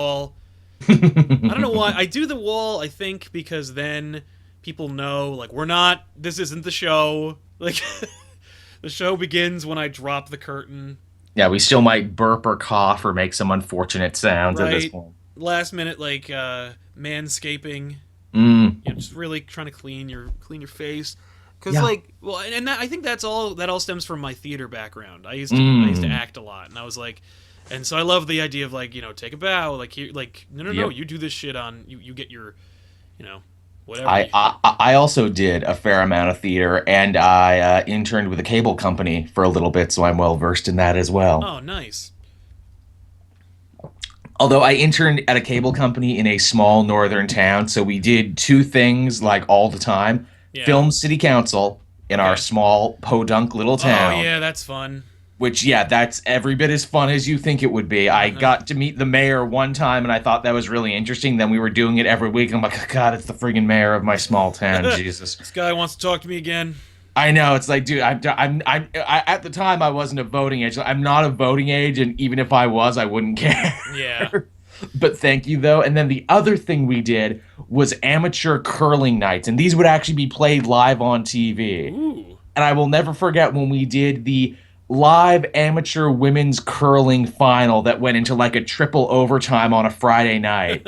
wall. I don't know why I do the wall. I think because then people know, like, we're not. This isn't the show. Like, the show begins when I drop the curtain. Yeah, we still might burp or cough or make some unfortunate sounds at this Right. point. Last minute, like, manscaping. Mm. Just really trying to clean your face. Because, Yeah. like, well, and that, I think that all stems from my theater background. I used to Mm. act a lot, and I was like, and so I love the idea of, like, take a bow, like, here, like, no, Yep. you do this shit on you get your, you know, whatever. I also did a fair amount of theater, and I interned with a cable company for a little bit, so I'm well versed in that as well. Oh, nice. Although I interned at a cable company in a small northern town, so we did two things like all the time: Yeah. film city council in our Okay. small podunk little Oh town. yeah, that's fun. Which, yeah, that's every bit as fun as you think it would be. I Uh-huh. got to meet the mayor one time, and I thought that was really interesting. Then we were doing it every week, and I'm like, God, it's the friggin' mayor of my small town. Jesus. This guy wants to talk to me again. I know. It's like, dude, at the time, I wasn't a voting age. I'm not a voting age, and even if I was, I wouldn't Yeah. care. But thank you, though. And then the other thing we did was amateur curling nights, and these would actually be played live on TV. Ooh. And I will never forget when we did the live amateur women's curling final that went into like a triple overtime on a Friday night.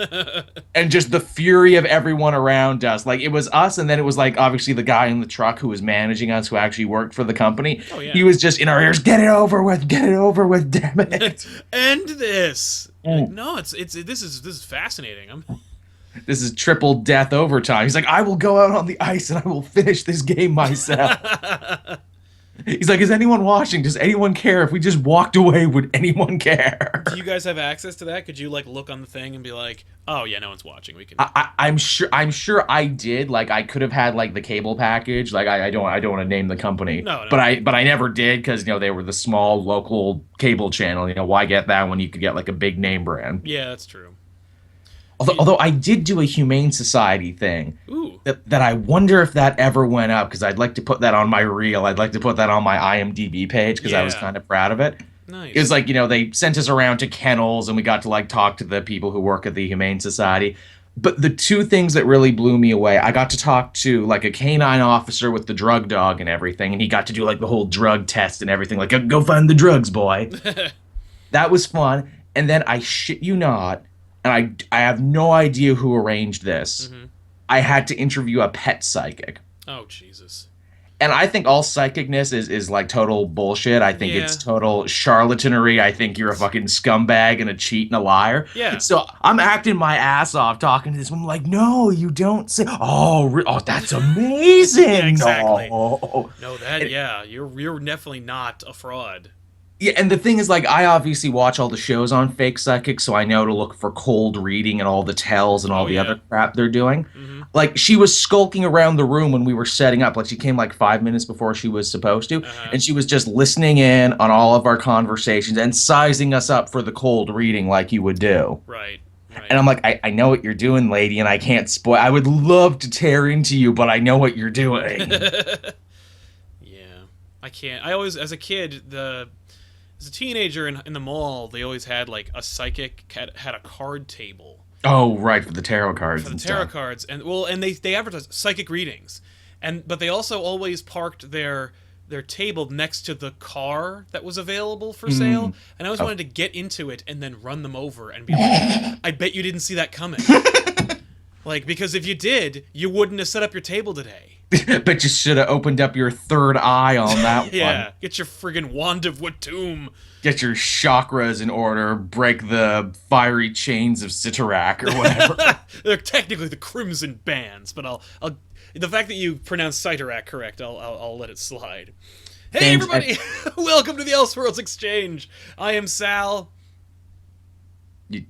And just the fury of everyone around us. Like, it was us, and then it was like obviously the guy in the truck who was managing us, who actually worked for the company. Oh yeah. He was just in our ears, get it over with, damn it. End this. Like, Mm. no, this is fascinating. This is triple death overtime. He's like, I will go out on the ice and I will finish this game myself. He's like, is anyone watching? Does anyone care? If we just walked away, would anyone care? Do you guys have access to that? Could you, like, look on the thing and be like, "Oh yeah, no one's watching. We can." I'm sure I did. Like, I could have had like the cable package. Like, I don't want to name the company, No, but no. I never did, because they were the small local cable channel. Why get that when you could get like a big name brand? Yeah, that's true. Although I did do a Humane Society thing Ooh. that I wonder if that ever went up, because I'd like to put that on my reel. I'd like to put that on my IMDb page, because I was Yeah. kind of proud of it. Nice. It was like, they sent us around to kennels, and we got to like talk to the people who work at the Humane Society. But the two things that really blew me away, I got to talk to like a canine officer with the drug dog and everything, and he got to do like the whole drug test and everything, like, go find the drugs, boy. That was fun. And then, I shit you not, and I have no idea who arranged this. Mhm. I had to interview a pet psychic. Oh Jesus. And I think all psychicness is like total bullshit. I think Yeah. it's total charlatanery. I think you're a fucking scumbag and a cheat and a liar. Yeah. So I'm acting my ass off talking to this woman, like, no, you don't say. Oh, that's amazing. Yeah, exactly. No. No, that yeah, you're definitely not a fraud. Yeah, and the thing is, like, I obviously watch all the shows on fake psychics, so I know to look for cold reading and all the tells and all Oh, the yeah. other crap they're doing. Mhm. Like, she was skulking around the room when we were setting up. Like, she came like 5 minutes before she was supposed to, Uh-huh. and she was just listening in on all of our conversations and sizing us up for the cold reading like you would do. Right. Right. And I'm like, I know what you're doing, lady, and I can't spoil. I would love to tear into you, but I know what you're doing. Yeah. I can't. I always, as a kid, as a teenager in the mall, they always had like a psychic had a card table Oh, right, for the tarot cards for the and tarot stuff. cards, and they advertised psychic readings, but they also always parked their table next to the car that was available for sale, and I always Oh. wanted to get into it and then run them over and be like, I bet you didn't see that coming. Like, because if you did, you wouldn't have set up your table today. Bet you should have opened up your third eye on that Yeah, one. get your friggin' wand of Watum. Get your chakras in order, break the fiery chains of Sitarak or whatever. They're technically the Crimson Bands, but I'll the fact that you pronounce Cyterac correct, I'll let it slide. Hey Thanks, everybody, welcome to the Elseworlds Exchange. I am Sal.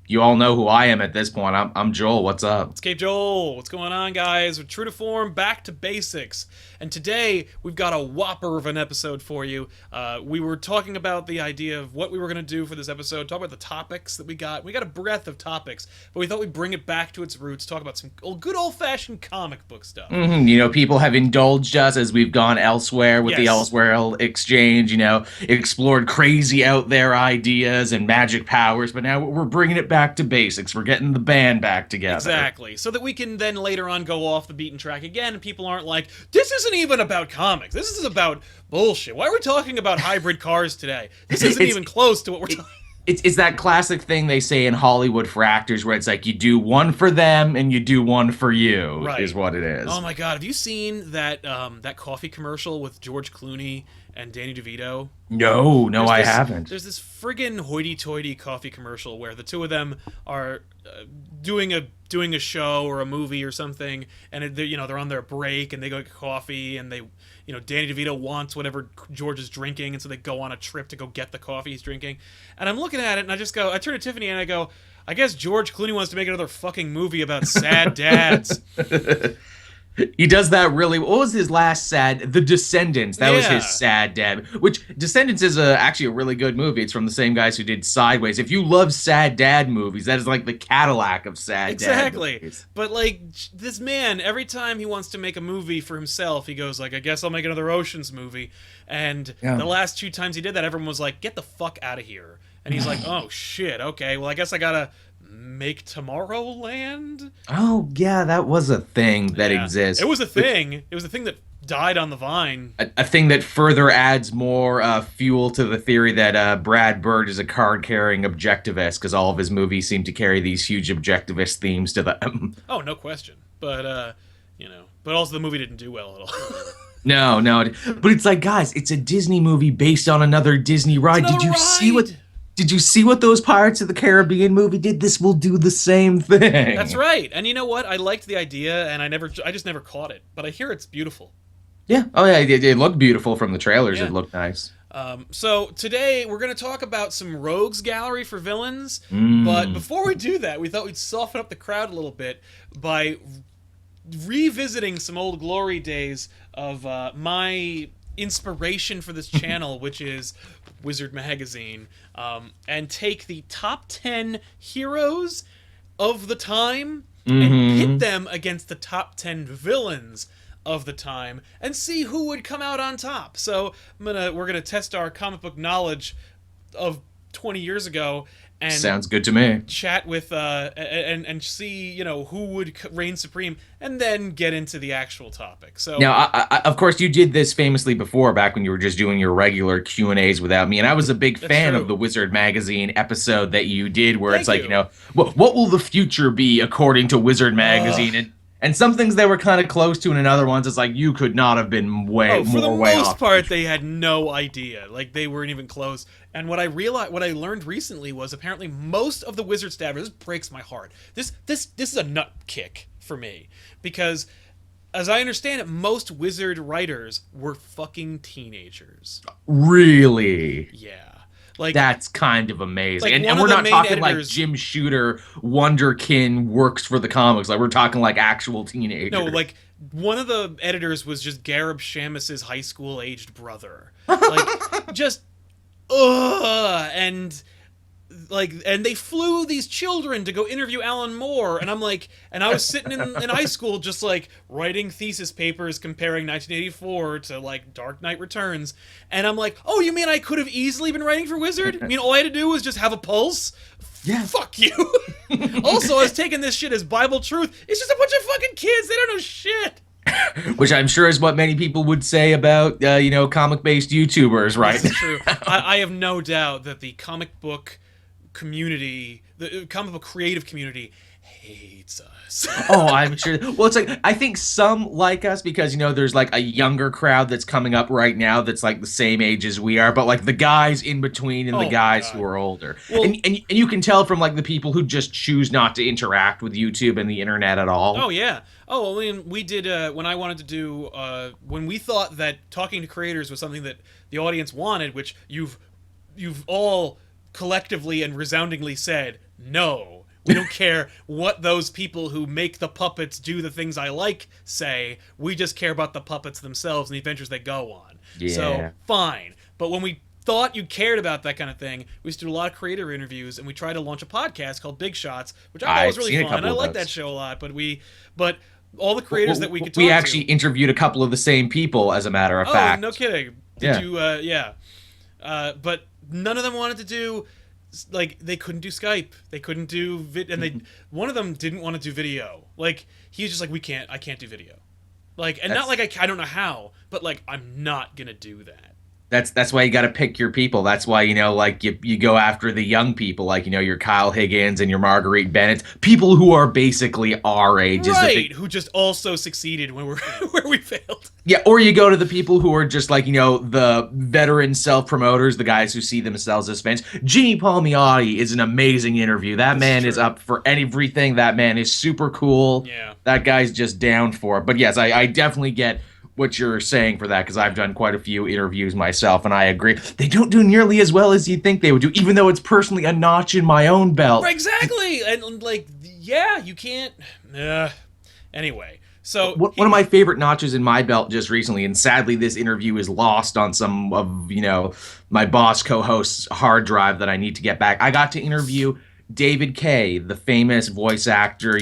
You all know who I am at this point. I'm Joel. What's up? It's Cape Joel. What's going on, guys? We're true to form, back to basics. And today, we've got a whopper of an episode for you. We were talking about the idea of what we were going to do for this episode, talk about the topics that we got. We got a breadth of topics, but we thought we'd bring it back to its roots, talk about some good old-fashioned comic book stuff. People have indulged us as we've gone elsewhere with the Yes. Elseworld Exchange. Explored crazy out there ideas and magic powers, but now we're bringing bringing it back to basics. We're getting the band back together. Exactly. So that we can then later on go off the beaten track again, and people aren't like, this isn't even about comics. This is about bullshit. Why are we talking about hybrid cars today? This isn't even close to what we're talking. It's that classic thing they say in Hollywood for actors where it's like you do one for them and you do one for you, Right. is what it is. Oh my god, have you seen that that coffee commercial with George Clooney and Danny DeVito? No, I haven't. There's this friggin' hoity-toity coffee commercial where the two of them are doing a show or a movie or something, and they're on their break and they go get coffee, and Danny DeVito wants whatever George is drinking, and so they go on a trip to go get the coffee he's drinking. And I'm looking at it, and I turn to Tiffany and I go, I guess George Clooney wants to make another fucking movie about sad dads. He does that really. What was his last sad? The Descendants. That was his sad dad. Which Descendants is actually a really good movie. It's from the same guys who did Sideways. If you love sad dad movies, that is like the Cadillac of sad dad movies. But like this man, every time he wants to make a movie for himself, he goes like, I guess I'll make another Ocean's movie. And the last 2 times he did that, everyone was like, get the fuck out of here. And he's like, oh shit, okay, well I guess I gotta make Tomorrowland? Oh, yeah, that was a thing that exists. It was a thing. It was a thing that died on the vine. A thing that further adds more fuel to the theory that Brad Bird is a card-carrying objectivist, because all of his movies seem to carry these huge objectivist themes to them. Oh, no question. But, but also the movie didn't do well at all. No. But it's like, guys, it's a Disney movie based on another Disney ride. Did you see what those Pirates of the Caribbean movie did? This will do the same thing. That's right. And you know what? I liked the idea, and I just never caught it. But I hear it's beautiful. Yeah. Oh, yeah. It looked beautiful from the trailers. Yeah. It looked nice. So today we're going to talk about some rogues gallery for villains. But before we do that, we thought we'd soften up the crowd a little bit by revisiting some old glory days of my inspiration for this channel, which is Wizard Magazine, and take the top 10 heroes of the time and pit them against the top 10 villains of the time and see who would come out on top. So we're gonna test our comic book knowledge of 20 years ago and sounds good to me. Chat with and see who would reign supreme, and then get into the actual topic. So now, I, of course, you did this famously before, back when you were just doing your regular Q&As without me, and I was a big fan of the Wizard Magazine episode that you did, where it's like, what will the future be according to Wizard Magazine? And some things they were kind of close to, and in other ones, it's like you could not have been way more way off. For the most part, they had no idea. Like, they weren't even close. And what I learned recently was apparently most of the Wizard staffers. This breaks my heart. This is a nut kick for me, because as I understand it, most Wizard writers were fucking teenagers. Really? Yeah. Like, that's kind of amazing. Like, and we're not talking like Jim Shooter, Wonderkin works for the comics. Like, we're talking like actual teenagers. No, like, one of the editors was just Gareb Shamus's high school aged brother. Like, just and they flew these children to go interview Alan Moore, and I'm like, and I was sitting in high school just like writing thesis papers comparing 1984 to like Dark Knight Returns, and I'm like, oh, you mean I could have easily been writing for Wizard? I mean, all I had to do was just have a pulse? Yeah. Fuck you. Also, I was taking this shit as Bible truth. It's just a bunch of fucking kids. They don't know shit. Which I'm sure is what many people would say about, comic-based YouTubers, right? That's true. I have no doubt that the comic book community, the comic book creative community, hates us. Oh, I'm sure. Well, it's like, I think some like us because, there's like a younger crowd that's coming up right now that's like the same age as we are, but like the guys in between and the guys who are older. Well, and you can tell from like the people who just choose not to interact with YouTube and the internet at all. Oh, yeah. Oh, I mean, we did, when I wanted to do, when we thought that talking to creators was something that the audience wanted, which you've all collectively and resoundingly said, no, we don't care what those people who make the puppets do the things I like say. We just care about the puppets themselves and the adventures they go on. Yeah. So, fine. But when we thought you cared about that kind of thing, we used to do a lot of creator interviews, and we tried to launch a podcast called Big Shots, which I thought was really fun. I like that show a lot, but all the creators that we could talk to... We actually interviewed a couple of the same people, as a matter of fact. Oh, no kidding. Did you, But none of them wanted to do like they couldn't do Skype, they couldn't do and one of them didn't want to do video. Like he was just like, I can't do video. Like, and not like I don't know how, but like I'm not gonna do that. That's why you got to pick your people. That's why, like you go after the young people, like, your Kyle Higgins and your Marguerite Bennett, people who are basically our age. Right, who just also succeeded when we're where we failed. Yeah, or you go to the people who are just like, the veteran self-promoters, the guys who see themselves as fans. Ginny Palmiotti is an amazing interview. That man is up for everything. That man is super cool. Yeah. That guy's just down for it. But yes, I definitely get what you're saying for that, because I've done quite a few interviews myself, and I agree. They don't do nearly as well as you'd think they would do, even though it's personally a notch in my own belt. Right, exactly. And like, yeah, you can't. Anyway, so one of my favorite notches in my belt just recently, and sadly this interview is lost on some of my boss co-host's hard drive that I need to get back. I got to interview David Kaye, the famous voice actor,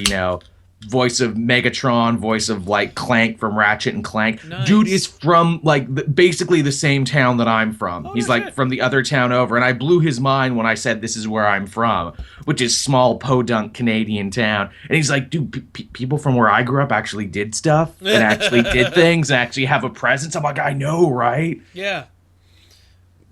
voice of Megatron, voice of like Clank from Ratchet and Clank. Nice. Dude is from like basically the same town that I'm from. Oh, He's no like shit. from the other town over, and I blew his mind when I said this is where I'm from, which is small podunk Canadian town. And he's like, dude, people from where I grew up actually did stuff and actually did things and actually have a presence. I'm like, I know, right? Yeah.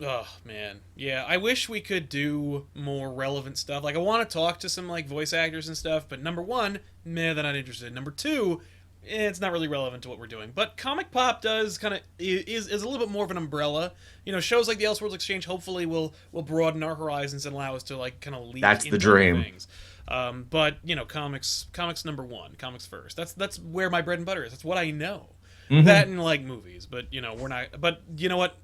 Oh man, yeah. I wish we could do more relevant stuff. Like, I want to talk to some like voice actors and stuff, but number one, they're not interested. Number two, it's not really relevant to what we're doing. But ComicPOP does kind of is a little bit more of an umbrella. Shows like the Elseworlds Exchange hopefully will broaden our horizons and allow us to like kind of lead. That's the into dream. Things. But comics number one, comics first. That's where my bread and butter is. That's what I know. Mm-hmm. That and like movies, but we're not. But you know what?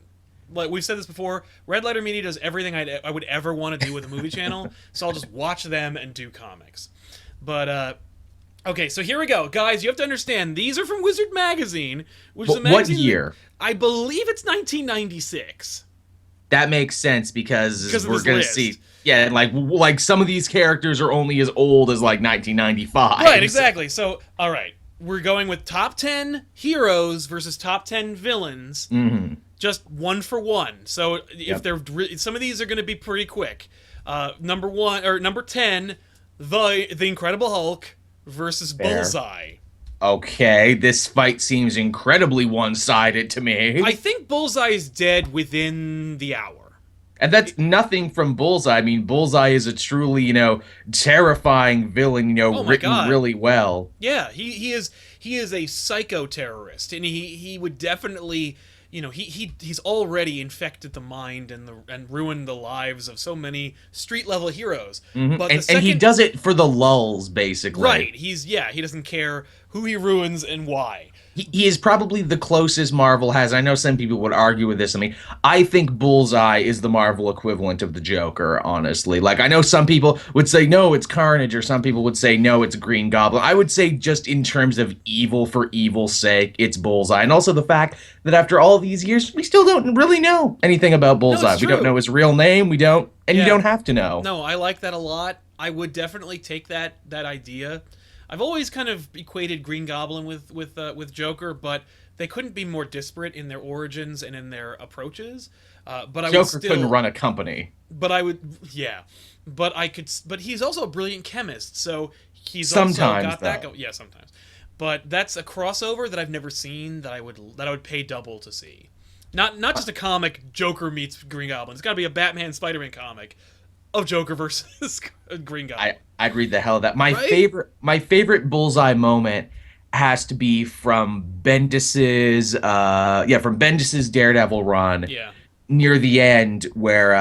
Like we've said this before, Red Letter Media does everything I would ever want to do with a movie channel, so I'll just watch them and do comics. But okay, so here we go, guys. You have to understand these are from Wizard Magazine, which is a magazine. What year? I believe it's 1996. That makes sense because we're this gonna list. see. Yeah, like some of these characters are only as old as like 1995. Right, exactly. So, all right, we're going with top 10 heroes versus top 10 villains. Mm-hmm. Just one for one. So if they're some of these are going to be pretty quick. Number 10, the Incredible Hulk versus Fair. Bullseye. Okay, this fight seems incredibly one-sided to me. I think Bullseye is dead within the hour. And that's nothing from Bullseye. I mean, Bullseye is a truly, terrifying villain, written God. really well. Yeah, he is a psycho terrorist, and he would definitely. He's already infected the mind and ruined the lives of so many street level heroes. Mm-hmm. But and he does it for the lulls, basically. Right. He doesn't care who he ruins and why. He is probably the closest Marvel has. I know some people would argue with this. I mean, I think Bullseye is the Marvel equivalent of the Joker, honestly. Like, I know some people would say, no, it's Carnage, or some people would say, no, it's Green Goblin. I would say just in terms of evil for evil's sake, it's Bullseye. And also the fact that after all these years, we still don't really know anything about Bullseye. We don't know his real name. We don't, and you don't have to know. No, I like that a lot. I would definitely take that idea. I've always kind of equated Green Goblin with Joker, but they couldn't be more disparate in their origins and in their approaches. But Joker couldn't run a company. But I would, yeah. But I could. But he's also a brilliant chemist, so he's sometimes also got that. Yeah, sometimes. But that's a crossover that I've never seen that I would pay double to see. Not just a comic Joker meets Green Goblin. It's got to be a Batman Spider-Man comic of Joker versus Green Goblin. I'd read the hell of that. My favorite Bullseye moment has to be from Bendis's Daredevil run. Yeah. Near the end, where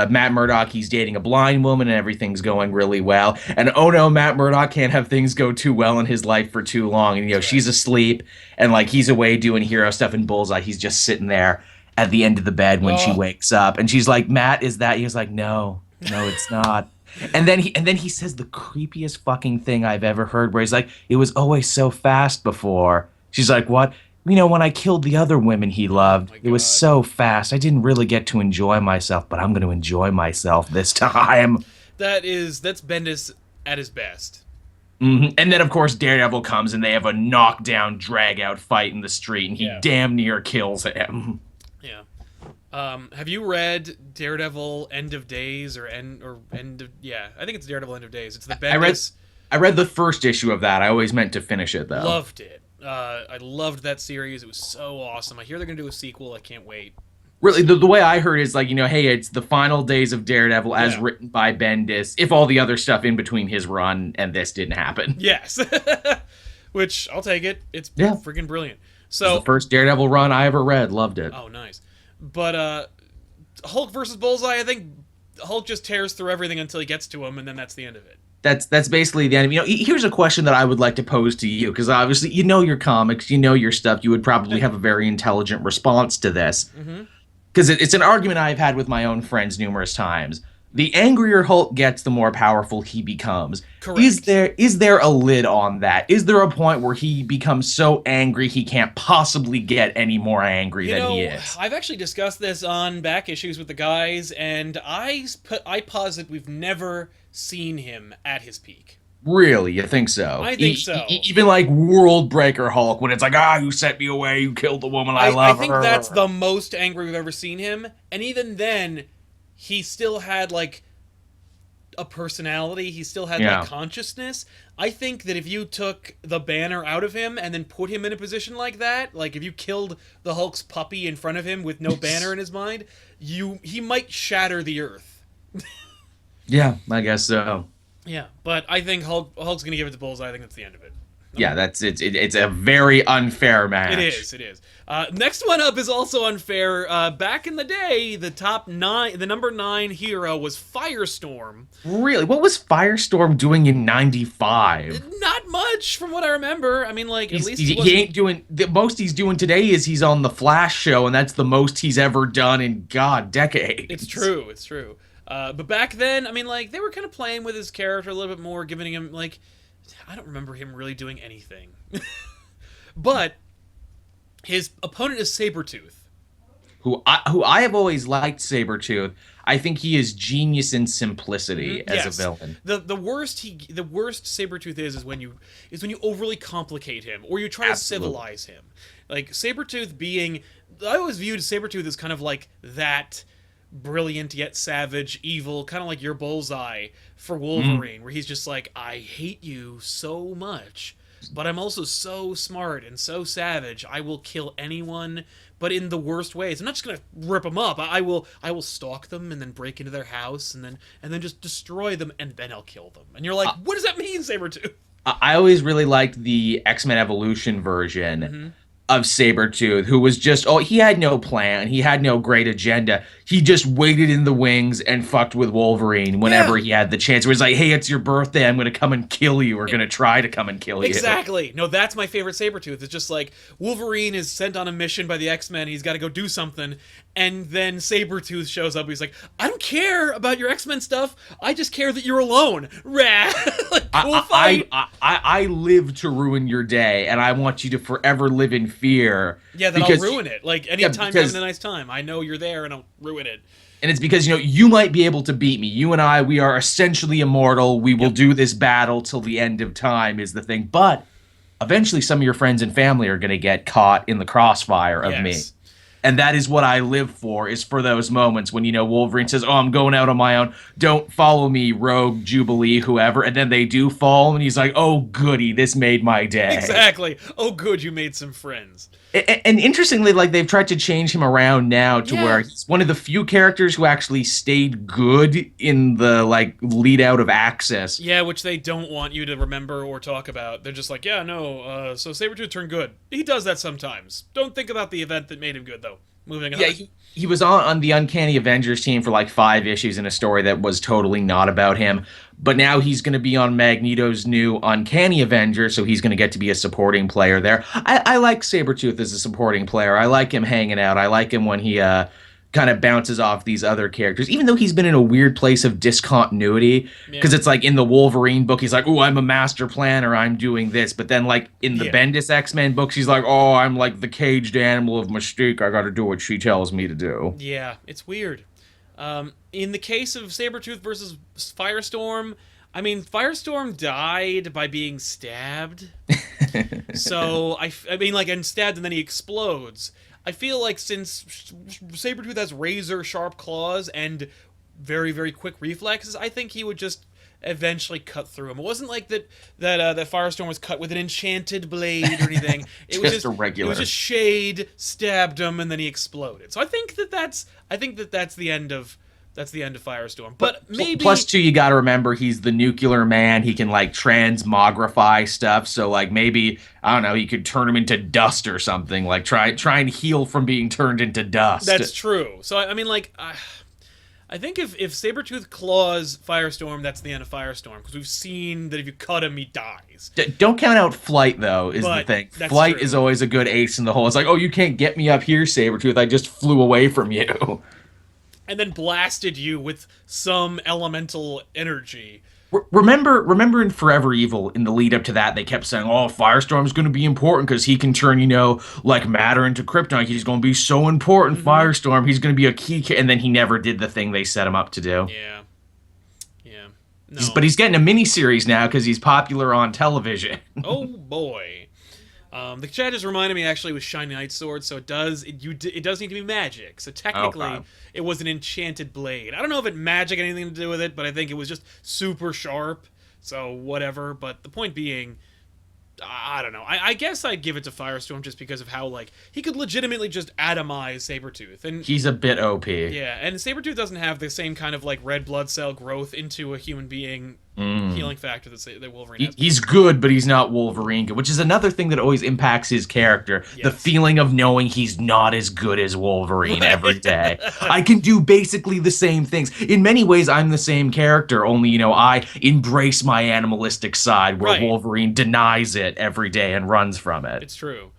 Matt Murdock, he's dating a blind woman and everything's going really well, and oh no, Matt Murdock can't have things go too well in his life for too long, and she's asleep and like he's away doing hero stuff, and Bullseye, he's just sitting there at the end of the bed when she wakes up, and she's like, Matt, is that? He was like, no, it's not. And then he says the creepiest fucking thing I've ever heard, where he's like, it was always so fast before. She's like, what? When I killed the other women he loved, it was so fast. I didn't really get to enjoy myself, but I'm going to enjoy myself this time. That's Bendis at his best. Mm-hmm. And then, of course, Daredevil comes and they have a knockdown, drag-out fight in the street, and he damn near kills him. Yeah. Have you read Daredevil End of Days yeah, I think it's Daredevil End of Days. It's the I read Bendis. I read the first issue of that. I always meant to finish it though. Loved it. I loved that series. It was so awesome. I hear they're gonna do a sequel. I can't wait. Really, the way I heard is like, hey, it's the final days of Daredevil as Yeah. written by Bendis. If all the other stuff in between his run and this didn't happen. Yes. Which I'll take it. It's Yeah. freaking brilliant. It's the So, first Daredevil run I ever read. Loved it. oh, nice. But Hulk versus Bullseye, I think Hulk just tears through everything until he gets to him, and then that's the end of it. That's basically the end. Here's a question that I would like to pose to you, because obviously you know your comics, you know your stuff. You would probably have a very intelligent response to this. Mm-hmm. Because it's an argument I've had with my own friends numerous times. The angrier Hulk gets, the more powerful he becomes. Correct. Is there a lid on that? Is there a point where he becomes so angry he can't possibly get any more angry than he is? I've actually discussed this on back issues with the guys, and I posit we've never seen him at his peak. Really? You think so? I think so. Even like World Breaker Hulk, when it's like, you set me away, you killed the woman I love. I think that's the most angry we've ever seen him, and even then, he still had like a personality. He still had like consciousness. I think that if you took the banner out of him and then put him in a position like that, like if you killed the Hulk's puppy in front of him with no banner in his mind, he might shatter the earth. Yeah, I guess so. Yeah, but I think Hulk's gonna give it to Bullseye. I think that's the end of it. Yeah, it's a very unfair match. It is. Next one up is also unfair. Back in the day, the number 9 hero was Firestorm. Really? What was Firestorm doing in 95? Not much, from what I remember. I mean, like, at least he ain't doing... The most he's doing today is he's on the Flash show, and that's the most he's ever done in, decades. It's true. But back then, I mean, like, they were kind of playing with his character a little bit more, giving him, like... I don't remember him really doing anything. But his opponent is Sabretooth. Who I have always liked Sabretooth. I think he is genius in simplicity as a villain. The worst Sabretooth is when you overly complicate him or you try to civilize him. Like Sabretooth being I always viewed Sabretooth as kind of like that brilliant yet savage, evil, kind of like your Bullseye for Wolverine, where he's just like, I hate you so much, but I'm also so smart and so savage. I will kill anyone, but in the worst ways. I'm not just gonna rip them up. I will stalk them and then break into their house and then just destroy them and then I'll kill them. And you're like, what does that mean, Sabretooth? I always really liked the X-Men Evolution version of Sabretooth, who was just, he had no plan. He had no great agenda. He just waited in the wings and fucked with Wolverine whenever he had the chance. It was like, hey, it's your birthday. I'm going to come and kill you. Or going to try to come and kill you. Exactly. No, that's my favorite Sabretooth. It's just like Wolverine is sent on a mission by the X-Men. He's got to go do something. And then Sabretooth shows up. He's like, I don't care about your X-Men stuff. I just care that you're alone. Rah! Like, cool fight. I live to ruin your day, and I want you to forever live in fear. Yeah, then I'll ruin it. Like, anytime you're having a nice time, I know you're there, and I'll ruin it. And it's because, you might be able to beat me. You and we are essentially immortal. We will do this battle till the end of time is the thing. But eventually some of your friends and family are going to get caught in the crossfire of me. And that is what I live for, is for those moments when, Wolverine says, I'm going out on my own. Don't follow me, Rogue, Jubilee, whoever. And then they do fall, and he's like, oh, goody, this made my day. Exactly. Oh, good, you made some friends. And interestingly, like, they've tried to change him around now to where he's one of the few characters who actually stayed good in the, like, lead out of Axis. Yeah, which they don't want you to remember or talk about. They're just like, so Sabretooth turned good. He does that sometimes. Don't think about the event that made him good, though. Moving on. Yeah, he was on the Uncanny Avengers team for like 5 issues in a story that was totally not about him. But now he's going to be on Magneto's new Uncanny Avenger, so he's going to get to be a supporting player there. I like Sabretooth as a supporting player. I like him hanging out. I like him when he kind of bounces off these other characters, even though he's been in a weird place of discontinuity, because it's like in the Wolverine book, he's like, I'm a master planner, I'm doing this. But then like in the Bendis X-Men books, he's like, I'm like the caged animal of Mystique. I got to do what she tells me to do. Yeah, it's weird. In the case of Sabretooth versus Firestorm, I mean, Firestorm died by being stabbed. So, I mean, like, and stabbed and then he explodes. I feel like since Sabretooth has razor sharp claws and very, very quick reflexes, I think he would just eventually cut through him. It wasn't like that Firestorm was cut with an enchanted blade or anything. It was just a regular. It was just shade stabbed him and then he exploded. So I think that's the end of Firestorm. But maybe plus two, you got to remember he's the nuclear man. He can like transmogrify stuff. So like maybe I don't know, he could turn him into dust or something. Like try and heal from being turned into dust. That's true. So I mean, like. I think if Sabretooth claws Firestorm, that's the end of Firestorm, because we've seen that if you cut him, he dies. Don't count out Flight, though, is the thing. Flight true. is always a good ace in the hole. It's like, oh, you can't get me up here, Sabretooth. I just flew away from you. And then blasted you with some elemental energy. Remember in Forever Evil, in the lead up to that, they kept saying, oh, Firestorm's going to be important because he can turn, like matter into kryptonite. He's going to be so important, Firestorm. He's going to be a key. And then he never did the thing they set him up to do. Yeah. Yeah. No. But he's getting a miniseries now because he's popular on television. Oh, boy. The chat just reminded me actually with Shiny Night Sword, so it does need to be magic. So technically, it was an enchanted blade. I don't know if it magic had anything to do with it, but I think it was just super sharp. So whatever. But the point being, I don't know. I guess I'd give it to Firestorm just because of how like he could legitimately just atomize Sabretooth, and he's a bit OP. Yeah, and Sabretooth doesn't have the same kind of like red blood cell growth into a human being healing factor that Wolverine has. He's good, but he's not Wolverine good, which is another thing that always impacts his character. Yes. The feeling of knowing he's not as good as Wolverine every day. I can do basically the same things. In many ways, I'm the same character, only, I embrace my animalistic side where Wolverine denies it every day and runs from it. It's true.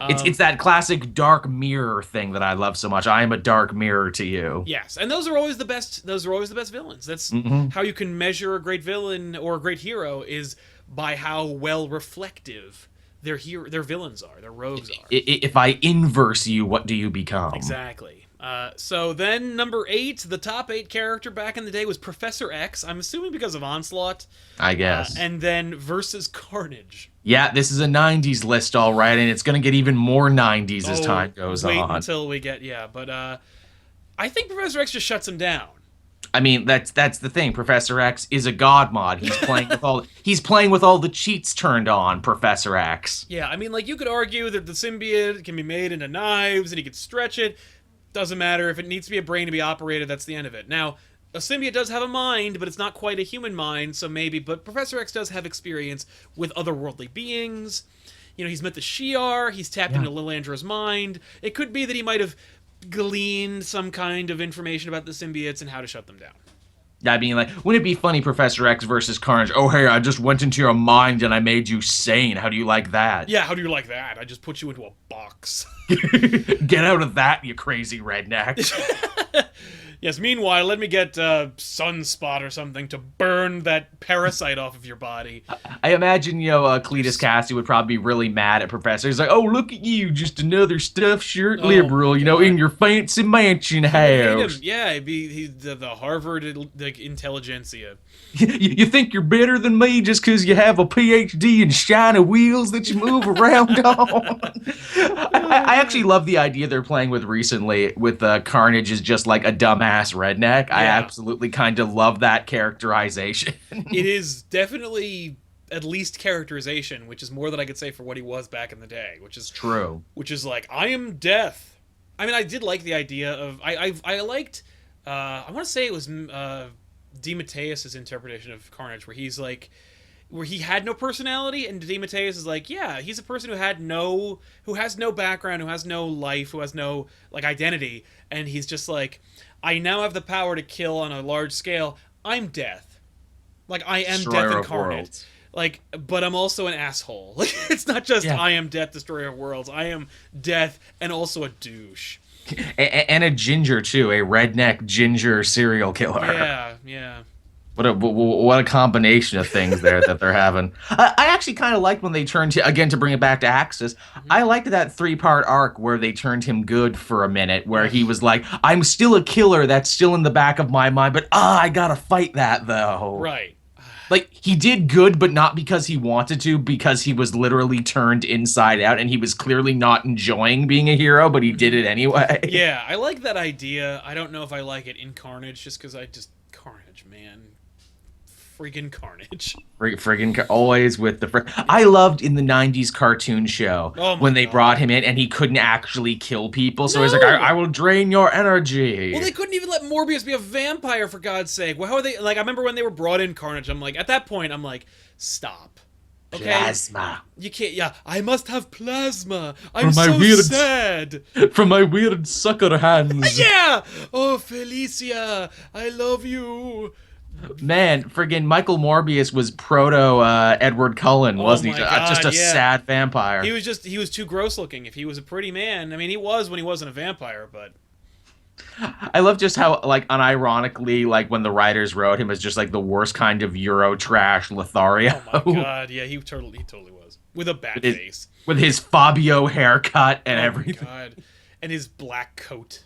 It's that classic dark mirror thing that I love so much. I am a dark mirror to you. Yes, and those are always the best. Those are always the best villains. That's how you can measure a great villain or a great hero is by how well reflective their villains are, their rogues are. If I inverse you, what do you become? Exactly. So then number 8, the top 8 character back in the day was Professor X. I'm assuming because of Onslaught. I guess. And then versus Carnage. Yeah, this is a 90's list, all right, and it's going to get even more 90's as time goes on. Wait until we get, but I think Professor X just shuts him down. I mean, that's the thing. Professor X is a god mod. He's playing with all the cheats turned on, Professor X. Yeah, I mean, like you could argue that the symbiote can be made into knives and he could stretch it. Doesn't matter if it needs to be a brain to be operated, that's the end of it. Now, a symbiote does have a mind, but it's not quite a human mind, so maybe, but Professor X does have experience with otherworldly beings. He's met the Shi'ar, he's tapped into Lilandra's mind. It could be that he might have gleaned some kind of information about the symbiotes and how to shut them down. I mean, like, wouldn't it be funny, Professor X versus Carnage? Oh, hey, I just went into your mind and I made you sane. How do you like that? Yeah, how do you like that? I just put you into a box. Get out of that, you crazy redneck. Yes, meanwhile, let me get Sunspot or something to burn that parasite off of your body. I imagine, Cletus Cassie would probably be really mad at Professor. He's like, oh, look at you, just another stuffed shirt liberal, in your fancy mansion house. Yeah, he's the Harvard intelligentsia. You think you're better than me just because you have a PhD in shiny wheels that you move around on? I actually love the idea they're playing with recently with Carnage is just like a dumbass redneck. Yeah. I absolutely kind of love that characterization. It is definitely at least characterization, which is more than I could say for what he was back in the day, which is true. Which is like, I am death. I mean, I did like the idea of I liked I want to say it was DeMatteis' interpretation of Carnage, where he's like, where he had no personality, and DeMatteis is like, yeah, he's a person who has no background, who has no life, who has no like identity, and he's just like, I now have the power to kill on a large scale. I'm death. Like, I am Destroyer death incarnate. Like, but I'm also an asshole. Like, it's not just I am death, destroyer of worlds. I am death and also a douche. And a ginger too, a redneck ginger serial killer. Yeah. What a combination of things there that they're having. I actually kind of liked when they turned again to bring it back to Axis. I liked that 3-part arc where they turned him good for a minute, where he was like, "I'm still a killer. That's still in the back of my mind, but I gotta fight that though." Right. Like, he did good, but not because he wanted to, because he was literally turned inside out, and he was clearly not enjoying being a hero, but he did it anyway. Yeah, I like that idea. I don't know if I like it in Carnage, just because Carnage, man. Freaking Carnage. Friggin' always with the I loved in the 90s cartoon show when they brought him in and he couldn't actually kill people. So he's like, I will drain your energy. Well, they couldn't even let Morbius be a vampire, for God's sake. Well, how are they? Like, I remember when they were brought in Carnage, I'm like, at that point, I'm like, stop. Okay? Plasma. You can't, yeah, I must have plasma. I'm so sad. From my weird sucker hands. Yeah! Oh, Felicia, I love you. Man, friggin' Michael Morbius was proto Edward Cullen, wasn't he? God, just a sad vampire. He was too gross looking. If he was a pretty man, I mean, he was when he wasn't a vampire, but... I love just how, like, unironically, like, when the writers wrote him as just, like, the worst kind of Euro trash Lothario. Oh my God, yeah, he totally was. With a bat face. With his Fabio haircut and everything. Oh my God. And his black coat.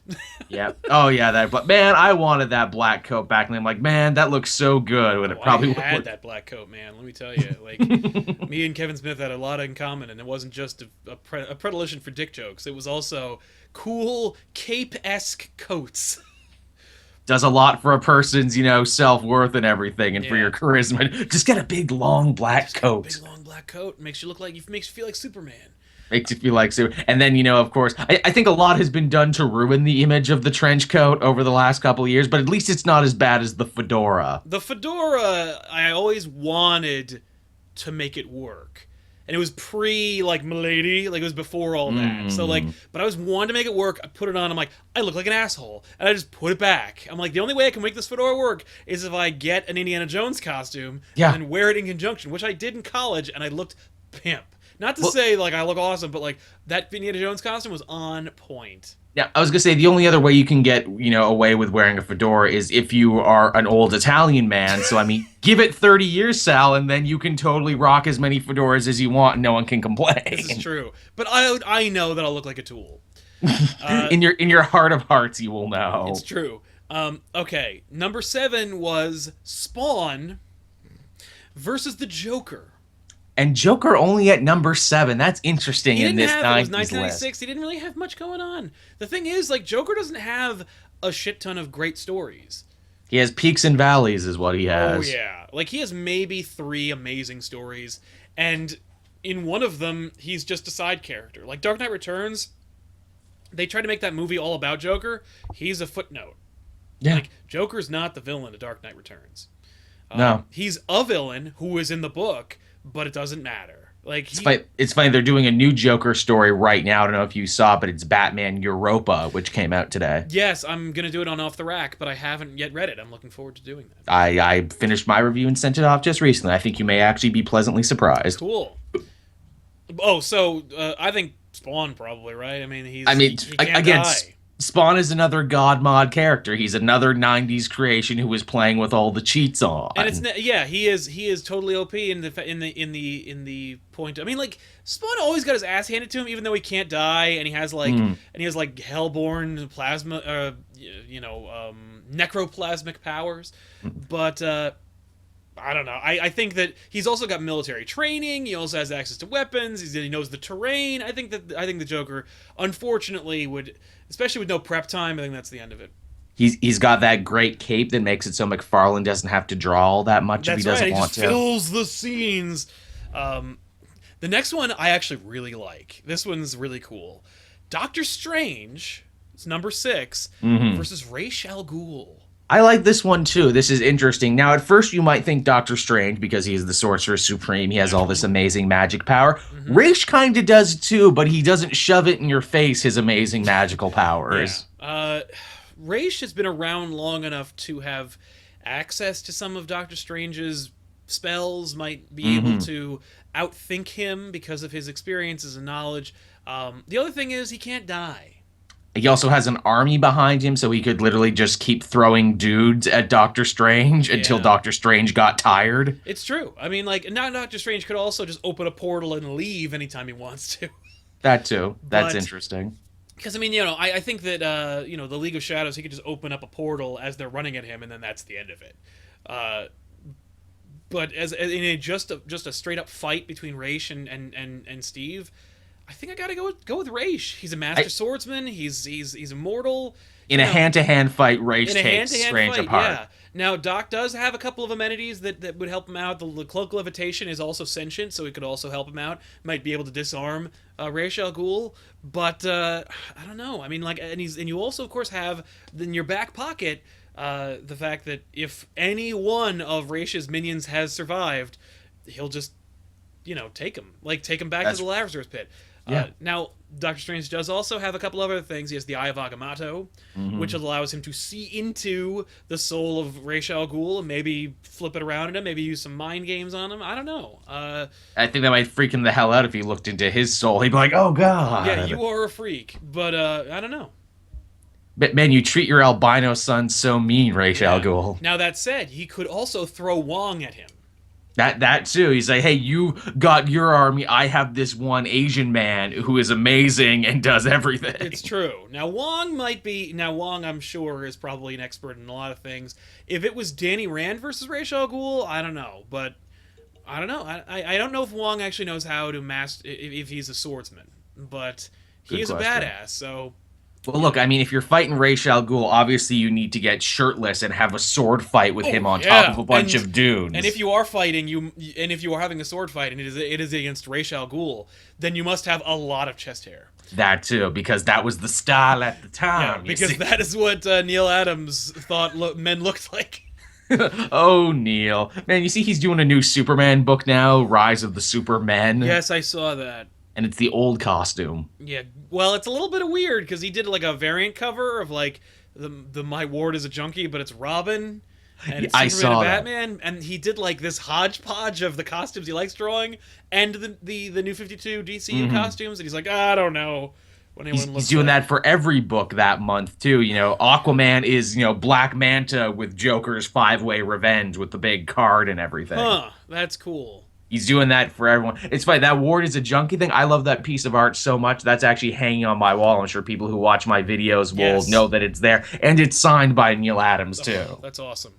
Yeah. Oh yeah, that. Man, I wanted that black coat back, and I'm like, man, that looks so good. When it probably I had that black coat, man. Let me tell you, like, me and Kevin Smith had a lot in common, and it wasn't just a predilection for dick jokes. It was also cool cape-esque coats. Does a lot for a person's, self-worth and everything, and for your charisma. Just get a big long black coat. Big long black coat makes you feel like Superman. Makes you feel like so. And then, of course, I think a lot has been done to ruin the image of the trench coat over the last couple of years, but at least it's not as bad as the fedora. The fedora, I always wanted to make it work. And it was Milady, like, it was before all that. So, like, but I always wanted to make it work. I put it on, I'm like, I look like an asshole. And I just put it back. I'm like, the only way I can make this fedora work is if I get an Indiana Jones costume and wear it in conjunction, which I did in college, and I looked pimp. Not to say, like, I look awesome, but, like, that Indiana Jones costume was on point. Yeah, I was going to say, the only other way you can get, away with wearing a fedora is if you are an old Italian man. So, I mean, give it 30 years, Sal, and then you can totally rock as many fedoras as you want and no one can complain. This is true. But I know that I'll look like a tool. In your heart of hearts, you will know. It's true. Okay, number 7 was Spawn versus the Joker. And Joker only at number 7. That's interesting in this 90s it was 1996. list. He didn't really have much going on. The thing is, like, Joker doesn't have a shit ton of great stories. He has peaks and valleys is what he has. Oh, yeah. Like, he has maybe 3 amazing stories, and in one of them, he's just a side character. Like, Dark Knight Returns, they tried to make that movie all about Joker. He's a footnote. Yeah. Like, Joker's not the villain of Dark Knight Returns. No. He's a villain who is in the book, but it doesn't matter. Like, it's funny, they're doing a new Joker story right now. I don't know if you saw it, but it's Batman Europa, which came out today. Yes, I'm going to do it on Off the Rack, but I haven't yet read it. I'm looking forward to doing that. I finished my review and sent it off just recently. I think you may actually be pleasantly surprised. Cool. Oh, so I think Spawn probably, right? I mean, he can't again, die. Spawn is another God mod character. He's another 90s creation who is playing with all the cheats on. And he is totally OP in the point. I mean, like, Spawn always got his ass handed to him, even though he can't die, and he has like hellborn plasma, necroplasmic powers. But I don't know. I think that he's also got military training. He also has access to weapons. He knows the terrain. I think the Joker, unfortunately, would, especially with no prep time, I think that's the end of it. He's got that great cape that makes it so McFarlane doesn't have to draw all that much if he doesn't want to. He just fills the scenes. The next one I actually really like. This one's really cool. Doctor Strange, it's number 6, versus Ra's al Ghul. I like this one too. This is interesting. Now, at first, you might think Doctor Strange because he's the Sorcerer Supreme. He has all this amazing magic power. Ra's kind of does too, but he doesn't shove it in your face, his amazing magical powers. Yeah. Ra's has been around long enough to have access to some of Doctor Strange's spells, might be able to outthink him because of his experiences and knowledge. The other thing is he can't die. He also has an army behind him, so he could literally just keep throwing dudes at Doctor Strange until Doctor Strange got tired. It's true. I mean, like, now Doctor Strange could also just open a portal and leave anytime he wants to. That too. That's interesting. Because, I mean, I think that, the League of Shadows, he could just open up a portal as they're running at him, and then that's the end of it. But as in a just a straight up fight between Raish and Steve, I think I gotta go with Raish. He's a master swordsman. He's immortal. In a hand-to-hand fight, Raish In a takes hand-to-hand Strange fight, apart. yeah. Now, Doc does have a couple of amenities that would help him out. The cloak levitation is also sentient, so it could also help him out. Might be able to disarm Ra's al Ghul, but I don't know. I mean, like, and you also, of course, have in your back pocket the fact that if any one of Raish's minions has survived, he'll just, take him back to the Lazarus Pit. Yeah. Now, Doctor Strange does also have a couple other things. He has the Eye of Agamotto, which allows him to see into the soul of Ra's al Ghul and maybe flip it around in him, maybe use some mind games on him. I don't know. I think that might freak him the hell out if he looked into his soul. He'd be like, oh, God. Yeah, you are a freak, but I don't know. But, man, you treat your albino son so mean, Ra's al Ghul. Now, that said, he could also throw Wong at him. That too. He's like, hey, you got your army. I have this one Asian man who is amazing and does everything. It's true. Now, Wong, I'm sure, is probably an expert in a lot of things. If it was Danny Rand versus Ra's al Ghul, I don't know. But, I don't know. I don't know if Wong actually knows how to master, if he's a swordsman. But he is a badass, so... Well, look, I mean, if you're fighting Ra's al Ghul, obviously you need to get shirtless and have a sword fight with him on top of a bunch of dudes. And if you are fighting, if you are having a sword fight, and it is against Ra's al Ghul, then you must have a lot of chest hair. That too, because that was the style at the time. Yeah, because that is what Neil Adams thought men looked like. Oh, Neil. Man, you see he's doing a new Superman book now, Rise of the Supermen. Yes, I saw that. And it's the old costume. Yeah, well, it's a little bit weird because he did like a variant cover of like the My Ward is a Junkie, but it's Robin and it's Superman I saw and Batman, and he did like this hodgepodge of the costumes he likes drawing and the New 52 DCU costumes, and he's like, I don't know what anyone looks He's doing like. that for every book that month too. Aquaman is Black Manta with Joker's 5-way revenge with the big card and everything. Huh, that's cool. He's doing that for everyone. It's funny. That Ward is a Junkie thing. I love that piece of art so much. That's actually hanging on my wall. I'm sure people who watch my videos will know that it's there. And it's signed by Neil Adams, too. Oh, that's awesome.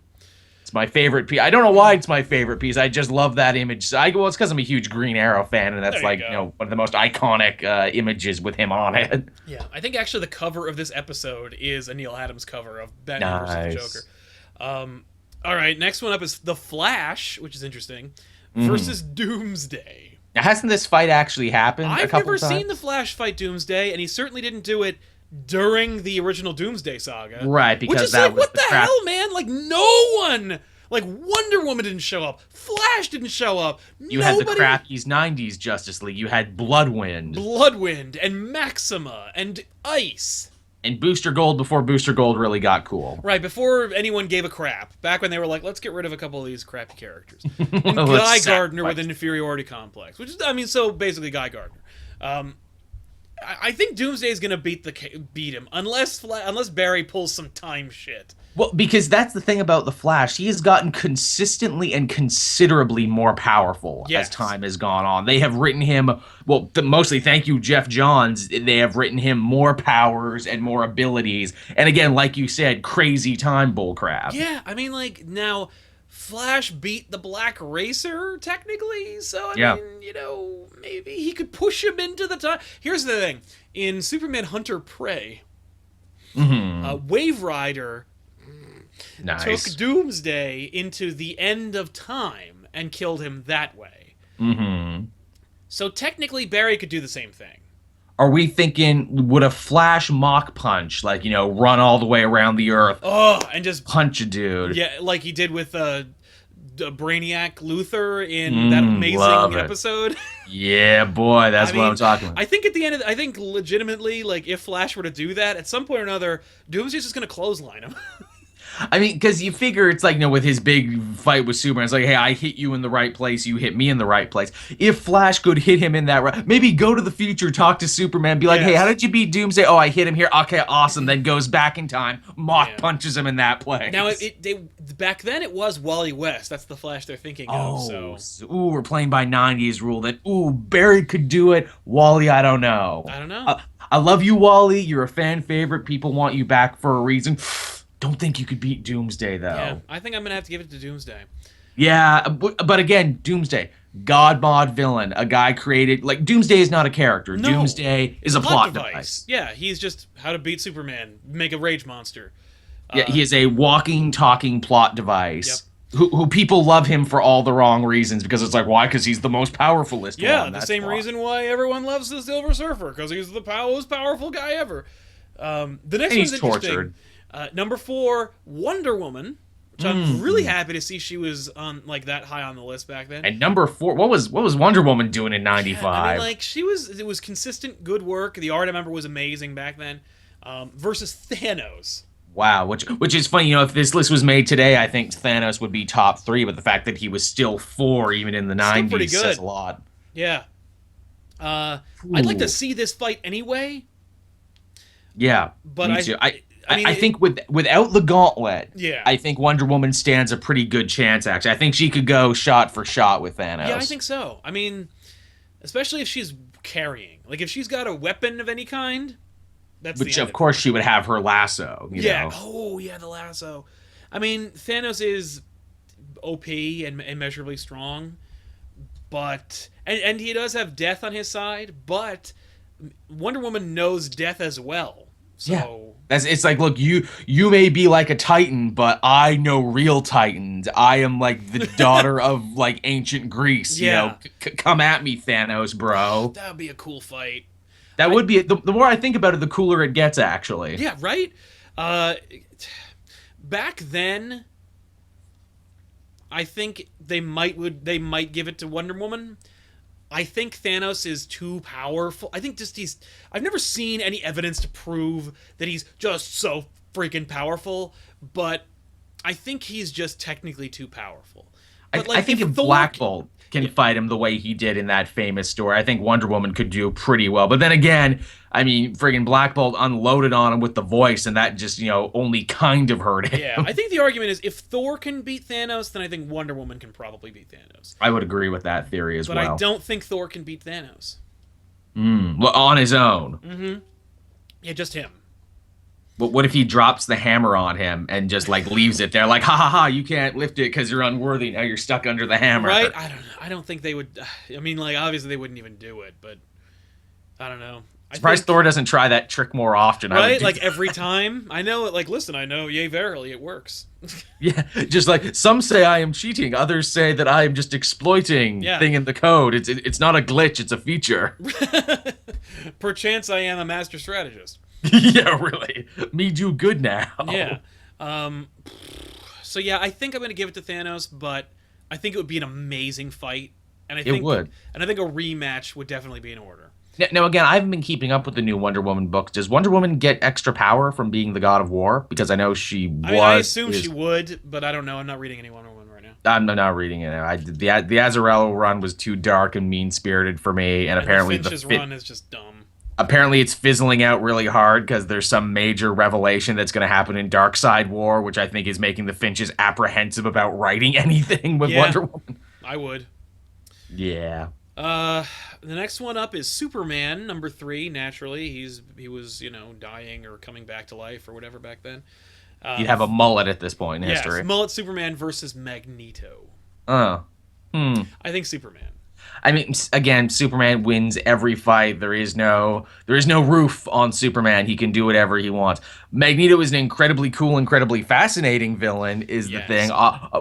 It's my favorite piece. I don't know why it's my favorite piece. I just love that image. It's because I'm a huge Green Arrow fan, and that's one of the most iconic images with him on it. Yeah, I think actually the cover of this episode is a Neil Adams cover of Batman versus the Joker. All right, next one up is The Flash, which is interesting. Versus Doomsday. Now, hasn't this fight actually happened I've a couple never times? seen The Flash fight Doomsday, and he certainly didn't do it during the original Doomsday saga. Right, because which is that like, was what the hell, man? Like, no one... Like, Wonder Woman didn't show up. Flash didn't show up. You had the crappies 90's Justice League. You had Bloodwind, and Maxima, and Ice. And Booster Gold before Booster Gold really got cool. Right, before anyone gave a crap. Back when they were like, let's get rid of a couple of these crappy characters. And Guy Gardner with an inferiority complex. Which is, so basically Guy Gardner. I think Doomsday is going to beat him. Unless Barry pulls some time shit. Well, because that's the thing about the Flash. He has gotten consistently and considerably more powerful as time has gone on. They have written him, mostly thank you, Jeff Johns, they have written him more powers and more abilities. And again, like you said, crazy time bullcrap. Yeah, I mean, like, now, Flash beat the Black Racer, technically, so, I mean, maybe he could push him into the time. Here's the thing. In Superman Hunter Prey, Wave Rider... took Doomsday into the end of time and killed him that way. So technically, Barry could do the same thing. Are we thinking, would a Flash Mach punch, run all the way around the Earth? Oh, and just punch a dude. Yeah, like he did with Brainiac Luthor in that amazing episode. Yeah, boy, that's what I'm talking about. I think at the end, I think legitimately, like, if Flash were to do that, at some point or another, Doomsday's just going to clothesline him. I mean, because you figure it's like, with his big fight with Superman, it's like, hey, I hit you in the right place, you hit me in the right place. If Flash could hit him in that right, maybe go to the future, talk to Superman, be like, hey, how did you beat Doomsday? Oh, I hit him here. Okay, awesome. Then goes back in time, Mach punches him in that place. Now, back then it was Wally West. That's the Flash they're thinking of. So. Ooh, we're playing by 90's rule that, Barry could do it. Wally, I don't know. I love you, Wally. You're a fan favorite. People want you back for a reason. Don't think you could beat Doomsday, though. Yeah, I think I'm going to have to give it to Doomsday. Yeah, but again, Doomsday, God mod villain, a guy created like Doomsday is not a character. No, Doomsday is a plot device. Yeah, he's just how to beat Superman, make a rage monster. Yeah, he is a walking, talking plot device. Yep. Who people love him for all the wrong reasons because it's like why? Because he's the most powerfulest. Yeah, one. the That's same why. reason why everyone loves the Silver Surfer, because he's the most powerful guy ever. The next And one's he's interesting. tortured. Number 4, Wonder Woman, which I'm really happy to see she was on like that high on the list back then. And number 4, what was Wonder Woman doing in '95? I mean, like it was consistent, good work. The art I remember was amazing back then. Versus Thanos. Wow, which is funny. You know, if this list was made today, I think Thanos would be top 3. But the fact that he was still 4 even in the '90s pretty good. says a lot. Yeah. I'd like to see this fight anyway. Yeah, but me too. I mean, I think without the gauntlet, yeah, I think Wonder Woman stands a pretty good chance. Actually, I think she could go shot for shot with Thanos. Yeah, I think so. I mean, especially if she's carrying, like if she's got a weapon of any kind. Which of course she would have her lasso. You know? Oh yeah, the lasso. I mean, Thanos is OP and immeasurably strong, but and he does have death on his side, but Wonder Woman knows death as well. So yeah. It's like, look, you may be like a Titan, but I know real Titans. I am like the daughter of like ancient Greece. Yeah. You know, come at me, Thanos, bro. That would be a cool fight. That would be the more I think about it, the cooler it gets. Actually. Yeah. Right. Back then, I think they might give it to Wonder Woman. I think Thanos is too powerful. I think just I've never seen any evidence to prove that he's just so freaking powerful, but I think he's just technically too powerful. But I think if Black Bolt can fight him the way he did in that famous story, I think Wonder Woman could do pretty well. But then again, I mean, friggin' Black Bolt unloaded on him with the voice, and that just, only kind of hurt him. Yeah, I think the argument is if Thor can beat Thanos, then I think Wonder Woman can probably beat Thanos. I would agree with that theory as well. But I don't think Thor can beat Thanos. Well, on his own. Mm-hmm. Yeah, just him. But what if he drops the hammer on him and just like leaves it there, like ha ha ha, you can't lift it because you're unworthy. Now you're stuck under the hammer. Right? I don't know. I don't think they would. I mean, like obviously they wouldn't even do it, but I don't know. Surprised Thor doesn't try that trick more often. Right? Like every time. I know it. Like, listen, I know. Yea, verily, it works. Yeah, just like some say I am cheating, others say that I am just exploiting thing in the code. It's not a glitch, it's a feature. Perchance I am a master strategist. Yeah, really. Me do good now. Yeah. So yeah, I think I'm gonna give it to Thanos, but I think it would be an amazing fight, and I think a rematch would definitely be in order. Now, again, I haven't been keeping up with the new Wonder Woman books. Does Wonder Woman get extra power from being the God of War? Because I know she was. I assume she would, but I don't know. I'm not reading any Wonder Woman right now. I'm not reading it. The Azzarello run was too dark and mean-spirited for me, and apparently the Finch's run is just dumb. Apparently, it's fizzling out really hard because there's some major revelation that's going to happen in Darkseid War, which I think is making the Finches apprehensive about writing anything with Wonder Woman. I would. Yeah. The next one up is Superman, number 3. Naturally, he was dying or coming back to life or whatever back then. You'd have a mullet at this point in history. Yes, mullet Superman versus Magneto. I think Superman. I mean, again, Superman wins every fight. There is no roof on Superman. He can do whatever he wants. Magneto is an incredibly cool, incredibly fascinating villain, is the thing.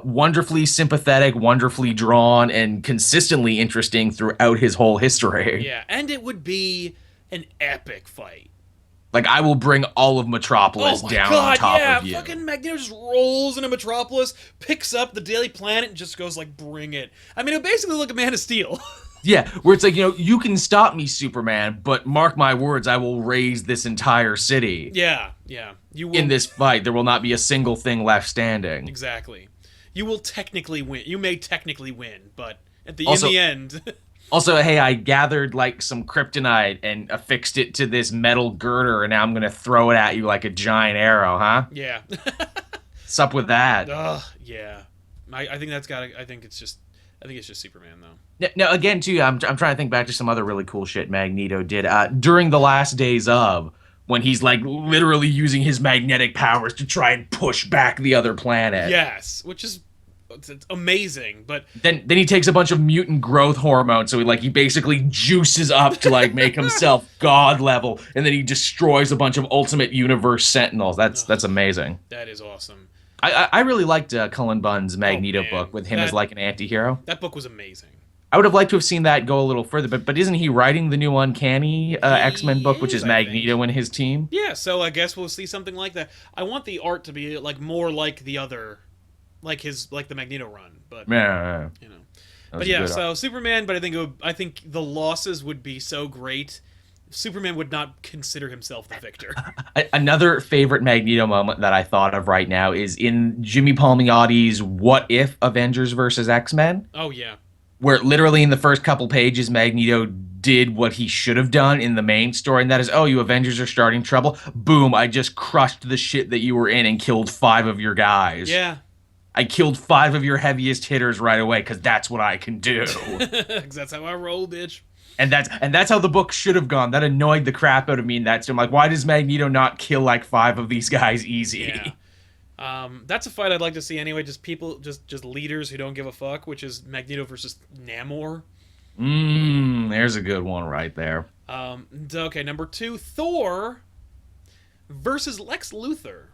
Wonderfully sympathetic, wonderfully drawn, and consistently interesting throughout his whole history. Yeah, and it would be an epic fight. Like, I will bring all of Metropolis down on top of you. Fucking Magneto just rolls into Metropolis, picks up the Daily Planet, and just goes like, bring it. I mean, it basically look at Man of Steel. Yeah, where it's like, you can stop me, Superman, but mark my words, I will raise this entire city. Yeah. You will, in this fight, there will not be a single thing left standing. Exactly. You will technically win. You may technically win, but in the end... Also, hey, I gathered, like, some kryptonite and affixed it to this metal girder, and now I'm going to throw it at you like a giant arrow, huh? Yeah. What's up with that? Yeah. I think it's just Superman, though. Now, again, too, I'm trying to think back to some other really cool shit Magneto did. During the last days of, when he's, like, literally using his magnetic powers to try and push back the other planet. Yes, which is it's amazing. But then he takes a bunch of mutant growth hormones, so he basically juices up to like make himself god level, and then he destroys a bunch of Ultimate Universe Sentinels. That's amazing. That is awesome. I really liked Cullen Bunn's Magneto man. book with him as like an anti-hero. That book was amazing. I would have liked to have seen that go a little further, but isn't he writing the new Uncanny X-Men book, which is Magneto and his team? Yeah, so I guess we'll see something like that. I want the art to be like more like the other, like the Magneto run, but Yeah. you know. But yeah, so Superman. But I think the losses would be so great. Superman would not consider himself the victor. Another favorite Magneto moment that I thought of right now is in Jimmy Palmiotti's What If Avengers vs. X-Men. Oh yeah. Where literally in the first couple pages, Magneto did what he should have done in the main story, and that is, oh, you Avengers are starting trouble. Boom, I just crushed the shit that you were in and killed 5 of your guys. Yeah. I killed 5 of your heaviest hitters right away, because that's what I can do. Because that's how I roll, bitch. And that's how the book should have gone. That annoyed the crap out of me in that. So I'm like, why does Magneto not kill like 5 of these guys easy? Yeah. That's a fight I'd like to see anyway. Just people, just leaders who don't give a fuck, which is Magneto versus Namor. There's a good one right there. Okay, number 2, Thor versus Lex Luthor.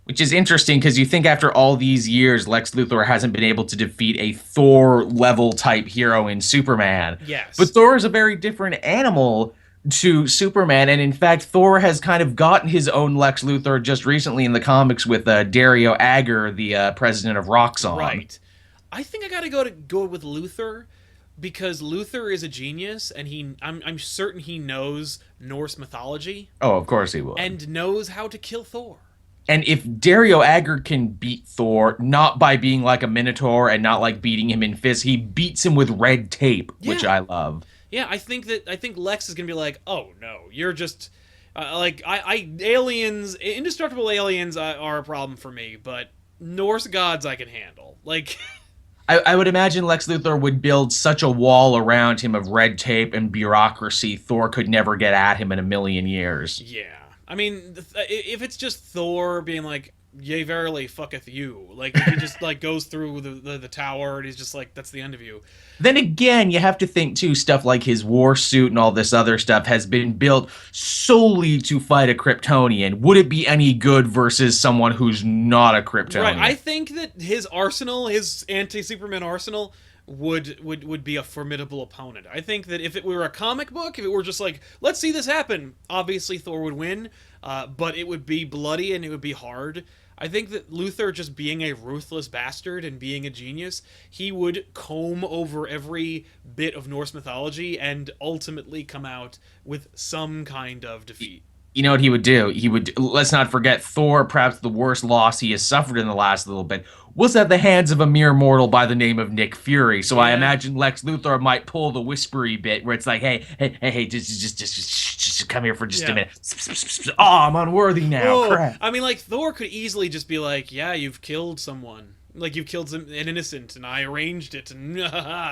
Which is interesting because you think after all these years, Lex Luthor hasn't been able to defeat a Thor-level type hero in Superman. Yes. But Thor is a very different animal to Superman, and in fact, Thor has kind of gotten his own Lex Luthor just recently in the comics with Dario Agger, the president of Roxxon. Right. I think I gotta go with Luthor, because Luthor is a genius, and I'm certain he knows Norse mythology. Oh, of course he will. And knows how to kill Thor. And if Dario Agger can beat Thor, not by being like a Minotaur and not like beating him in fists, he beats him with red tape, which I love. Yeah, I think Lex is gonna be like, oh no, you're just aliens, indestructible aliens are a problem for me, but Norse gods I can handle. Like, I would imagine Lex Luthor would build such a wall around him of red tape and bureaucracy, Thor could never get at him in a million years. Yeah, I mean, if it's just Thor being like, yea verily fucketh you, like if he just like goes through the tower and he's just like, that's the end of you. Then again, you have to think too, stuff like his war suit and all this other stuff has been built solely to fight a Kryptonian. Would it be any good versus someone who's not a Kryptonian? Right, I think that his arsenal, his anti-Superman arsenal, would be a formidable opponent. I think that if it were a comic book, if it were just like, let's see this happen, obviously Thor would win, but it would be bloody and it would be hard. I think that Luthor, just being a ruthless bastard and being a genius, he would comb over every bit of Norse mythology and ultimately come out with some kind of defeat. You know what he would do? Let's not forget, Thor, perhaps the worst loss he has suffered in the last little bit, was at the hands of a mere mortal by the name of Nick Fury. So I imagine Lex Luthor might pull the whispery bit where it's like, hey, just come here for just a minute. Oh, I'm unworthy now. Crap. I mean, like, Thor could easily just be like, yeah, you've killed someone. Like, you've killed an innocent, and I arranged it, and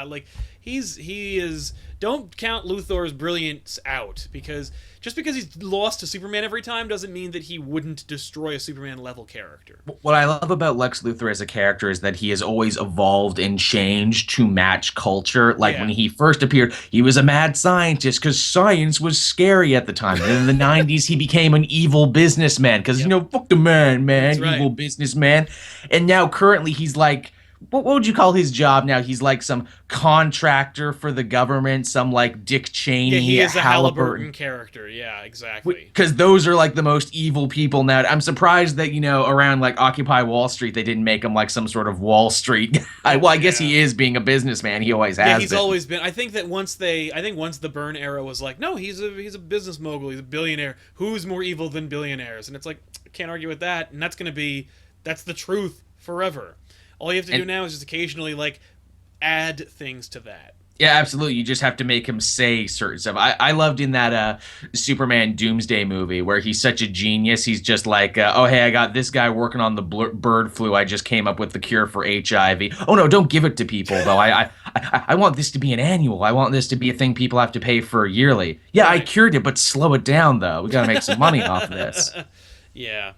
like, he is. Don't count Luthor's brilliance out, because just because he's lost to Superman every time doesn't mean that he wouldn't destroy a Superman-level character. What I love about Lex Luthor as a character is that he has always evolved and changed to match culture. Like, when he first appeared, he was a mad scientist because science was scary at the time. And in the 90s, he became an evil businessman because, fuck the man, evil businessman. And now currently he's like, what would you call his job now? He's like some contractor for the government, some like Dick Cheney. Yeah, he is a Halliburton character. Yeah, exactly. Because those are like the most evil people now. I'm surprised that, around like Occupy Wall Street, they didn't make him like some sort of Wall Street guy. Well, I guess he is being a businessman. He always has. Yeah, he's always been. I think once the Byrne era was like, no, he's a business mogul. He's a billionaire. Who's more evil than billionaires? And it's like, can't argue with that. And that's the truth forever. All you have to do now is just occasionally, like, add things to that. Yeah, absolutely. You just have to make him say certain stuff. I loved in that Superman Doomsday movie where he's such a genius. He's just like, oh, hey, I got this guy working on the bird flu. I just came up with the cure for HIV. Oh, no, don't give it to people, though. I want this to be an annual. I want this to be a thing people have to pay for yearly. Yeah, right. I cured it, but slow it down, though. We got to make some money off of this. Yeah.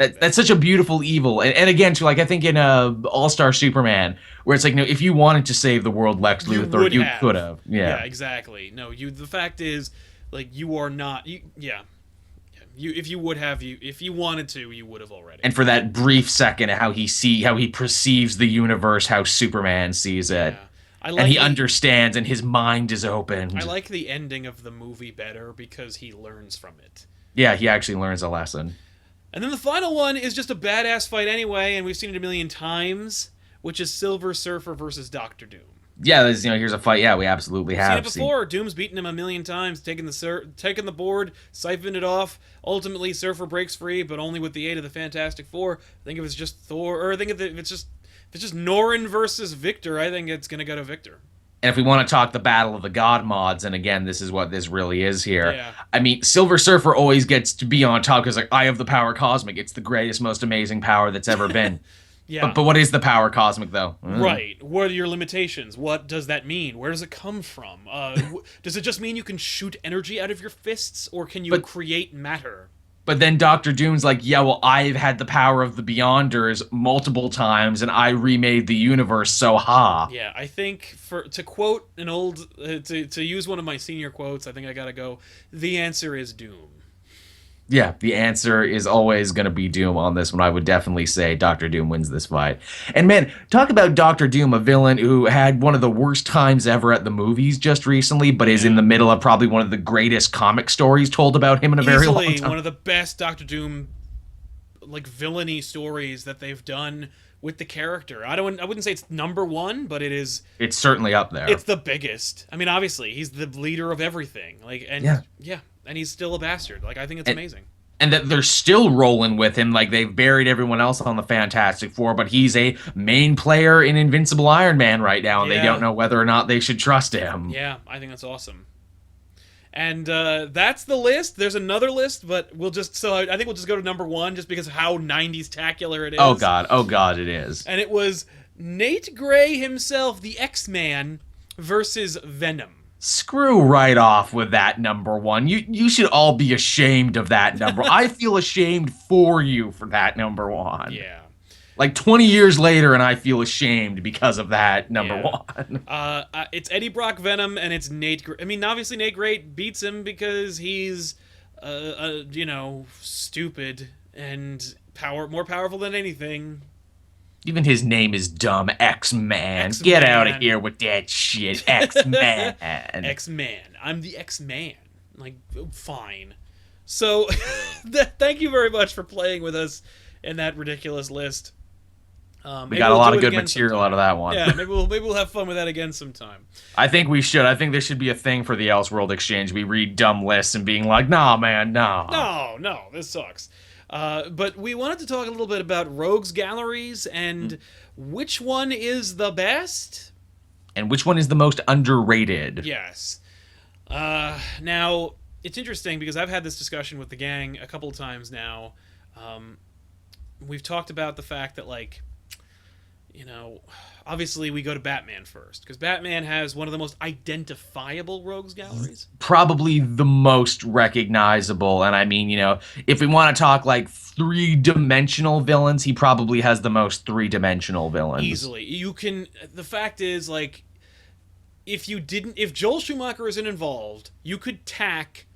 That's such a beautiful evil, and again, too, like I think in All-Star Superman, where it's like, no, if you wanted to save the world, Lex Luthor, you could have. Yeah, exactly. No, the fact is, like, you are not. If you wanted to, you would have already. And for that brief second, how he perceives the universe, how Superman sees it. Yeah. And he understands, and his mind is opened. I like the ending of the movie better because he learns from it. Yeah, he actually learns a lesson. And then the final one is just a badass fight anyway, and we've seen it a million times, which is Silver Surfer versus Doctor Doom. Yeah, here's a fight. Yeah, we absolutely have seen it before. Doom's beaten him a million times, taking the board, siphoned it off. Ultimately, Surfer breaks free, but only with the aid of the Fantastic Four. I think if it's just Thor, or I think if it's just Norrin versus Victor, I think it's gonna go to Victor. And if we want to talk the Battle of the God Mods, and again, this is what this really is here. Yeah. I mean, Silver Surfer always gets to be on top because, like, I have the power cosmic. It's the greatest, most amazing power that's ever been. Yeah. But what is the power cosmic, though? Right. What are your limitations? What does that mean? Where does it come from? Does it just mean you can shoot energy out of your fists, or can you create matter? But then Doctor Doom's like, yeah, well, I've had the power of the Beyonders multiple times, and I remade the universe, so ha. Yeah, I think, to quote an old, to use one of my senior quotes, I think I gotta go, the answer is Doom. Yeah, the answer is always going to be Doom on this one. I would definitely say Dr. Doom wins this fight. And man, talk about Dr. Doom, a villain who had one of the worst times ever at the movies just recently, but is in the middle of probably one of the greatest comic stories told about him in a very long time. Easily one of the best Dr. Doom, like, villainy stories that they've done with the character. I wouldn't say it's number one, but it is. It's certainly up there. It's the biggest. I mean, obviously, he's the leader of everything. Like, and yeah. And he's still a bastard. Like, I think it's amazing. And that they're still rolling with him. Like, they've buried everyone else on the Fantastic Four, but he's a main player in Invincible Iron Man right now, and they don't know whether or not they should trust him. Yeah, I think that's awesome. And that's the list. There's another list, but I think we'll just go to number one, just because of how 90s tacular it is. Oh God, it is. And it was Nate Gray himself, the X-Man, versus Venom. Screw right off with that number one. You should all be ashamed of that number. I feel ashamed for you for that number one. Yeah. Like 20 years later, and I feel ashamed because of that number one. It's Eddie Brock Venom, and it's Nate Gray. I mean, obviously Nate Gray beats him because he's, stupid and more powerful than anything. Even his name is dumb. X-Man. Get out of here with that shit. X-Man. X-Man. I'm the X-Man. Like, fine. So, thank you very much for playing with us in that ridiculous list. We got a lot of good material out of that one. Yeah, maybe we'll have fun with that again sometime. I think we should. I think there should be a thing for the Elseworld Exchange. We read dumb lists and being like, nah, man, no. No, this sucks. But we wanted to talk a little bit about rogues galleries and which one is the best? And which one is the most underrated? Yes. Now, it's interesting because I've had this discussion with the gang a couple of times now. We've talked about the fact that, like, obviously we go to Batman first, because Batman has one of the most identifiable rogues galleries. Probably the most recognizable, and I mean, if we want to talk like three-dimensional villains, he probably has the most three-dimensional villains. Easily. The fact is, like, if Joel Schumacher isn't involved, you could tack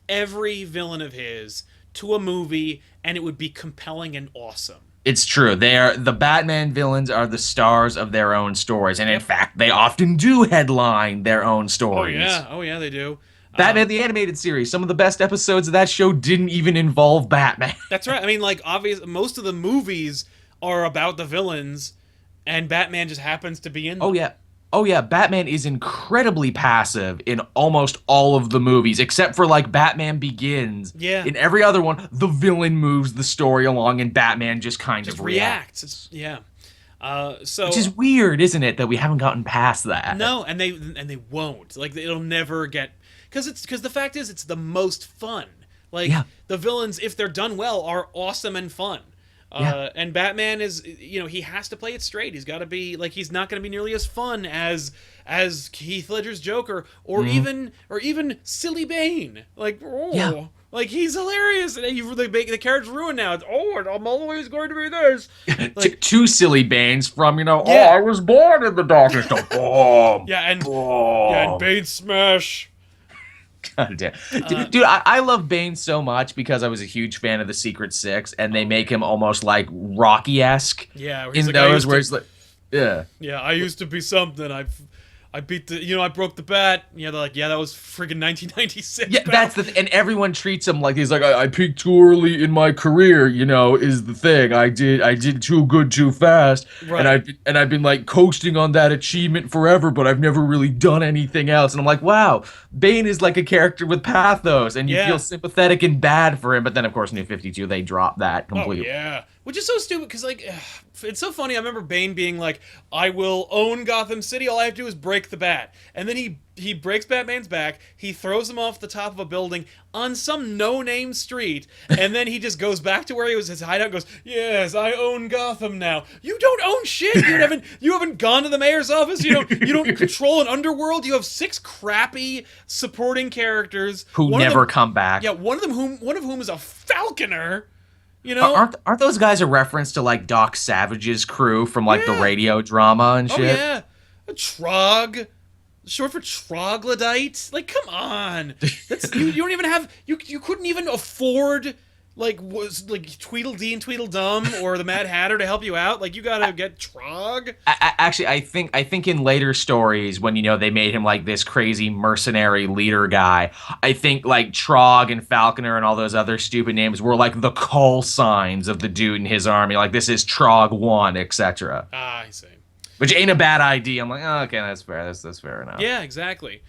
every villain of his to a movie, and it would be compelling and awesome. It's true. The Batman villains are the stars of their own stories, and in fact, they often do headline their own stories. Oh yeah, they do. Batman the Animated Series. Some of the best episodes of that show didn't even involve Batman. That's right. I mean, like, most of the movies are about the villains, and Batman just happens to be in them. Oh yeah, Batman is incredibly passive in almost all of the movies, except for, like, Batman Begins. Yeah. In every other one, the villain moves the story along, and Batman just kind of reacts. Which is weird, isn't it, that we haven't gotten past that? No, and they won't. Like, it'll never get, because the fact is, it's the most fun. Like, the villains, if they're done well, are awesome and fun. Yeah. And Batman is, he has to play it straight. He's got to be like, he's not going to be nearly as fun as Heath Ledger's Joker, or even silly Bane. Like, Yeah. like he's hilarious, and the character's ruined now. It's, I'm always going to be this. Like, Two silly Banes from, Yeah. I was born in the darkness. Boom. yeah, and Boom. Bane smash. God damn. Dude, I love Bane so much because I was a huge fan of the Secret Six, and they make him almost like Rocky-esque. Yeah, where In he's like, those where it's like, yeah. Yeah, I used to be something. I beat the, I broke the bat. Yeah, they're like, yeah, that was friggin' 1996. Yeah, pal. that's and everyone treats him like he's like, I peaked too early in my career, is the thing. I did too good too fast, Right. and I've been like coasting on that achievement forever, but I've never really done anything else. And I'm like, wow, Bane is like a character with pathos, and you Yeah. feel sympathetic and bad for him. But then, of course, New 52, they drop that completely. Oh, yeah. Which is so stupid, because, like, it's so funny. I remember Bane being like, I will own Gotham City. All I have to do is break the bat. And then he breaks Batman's back. He throws him off the top of a building on some no-name street. And then he just goes back to where he was, his hideout, and goes, yes, I own Gotham now. You don't own shit. You haven't gone to the mayor's office. You don't control an underworld. You have 6 crappy supporting characters. Who One of never them- come back. Yeah, one of whom is a falconer. Aren't those guys a reference to like Doc Savage's crew from like the Yeah. radio drama and shit? Oh yeah, a trog, short for troglodyte. Like, come on, that's you don't even have you couldn't even afford like Tweedledee and Tweedledum or the Mad Hatter to help you out. Like, you gotta get Trog. Actually, I think in later stories when they made him like this crazy mercenary leader guy, I think like Trog and Falconer and all those other stupid names were like the call signs of the dude in his army. Like, this is Trog 1, etc. Ah, I see. Which ain't a bad idea. I'm like, oh, okay, that's fair. That's fair enough. Yeah, exactly.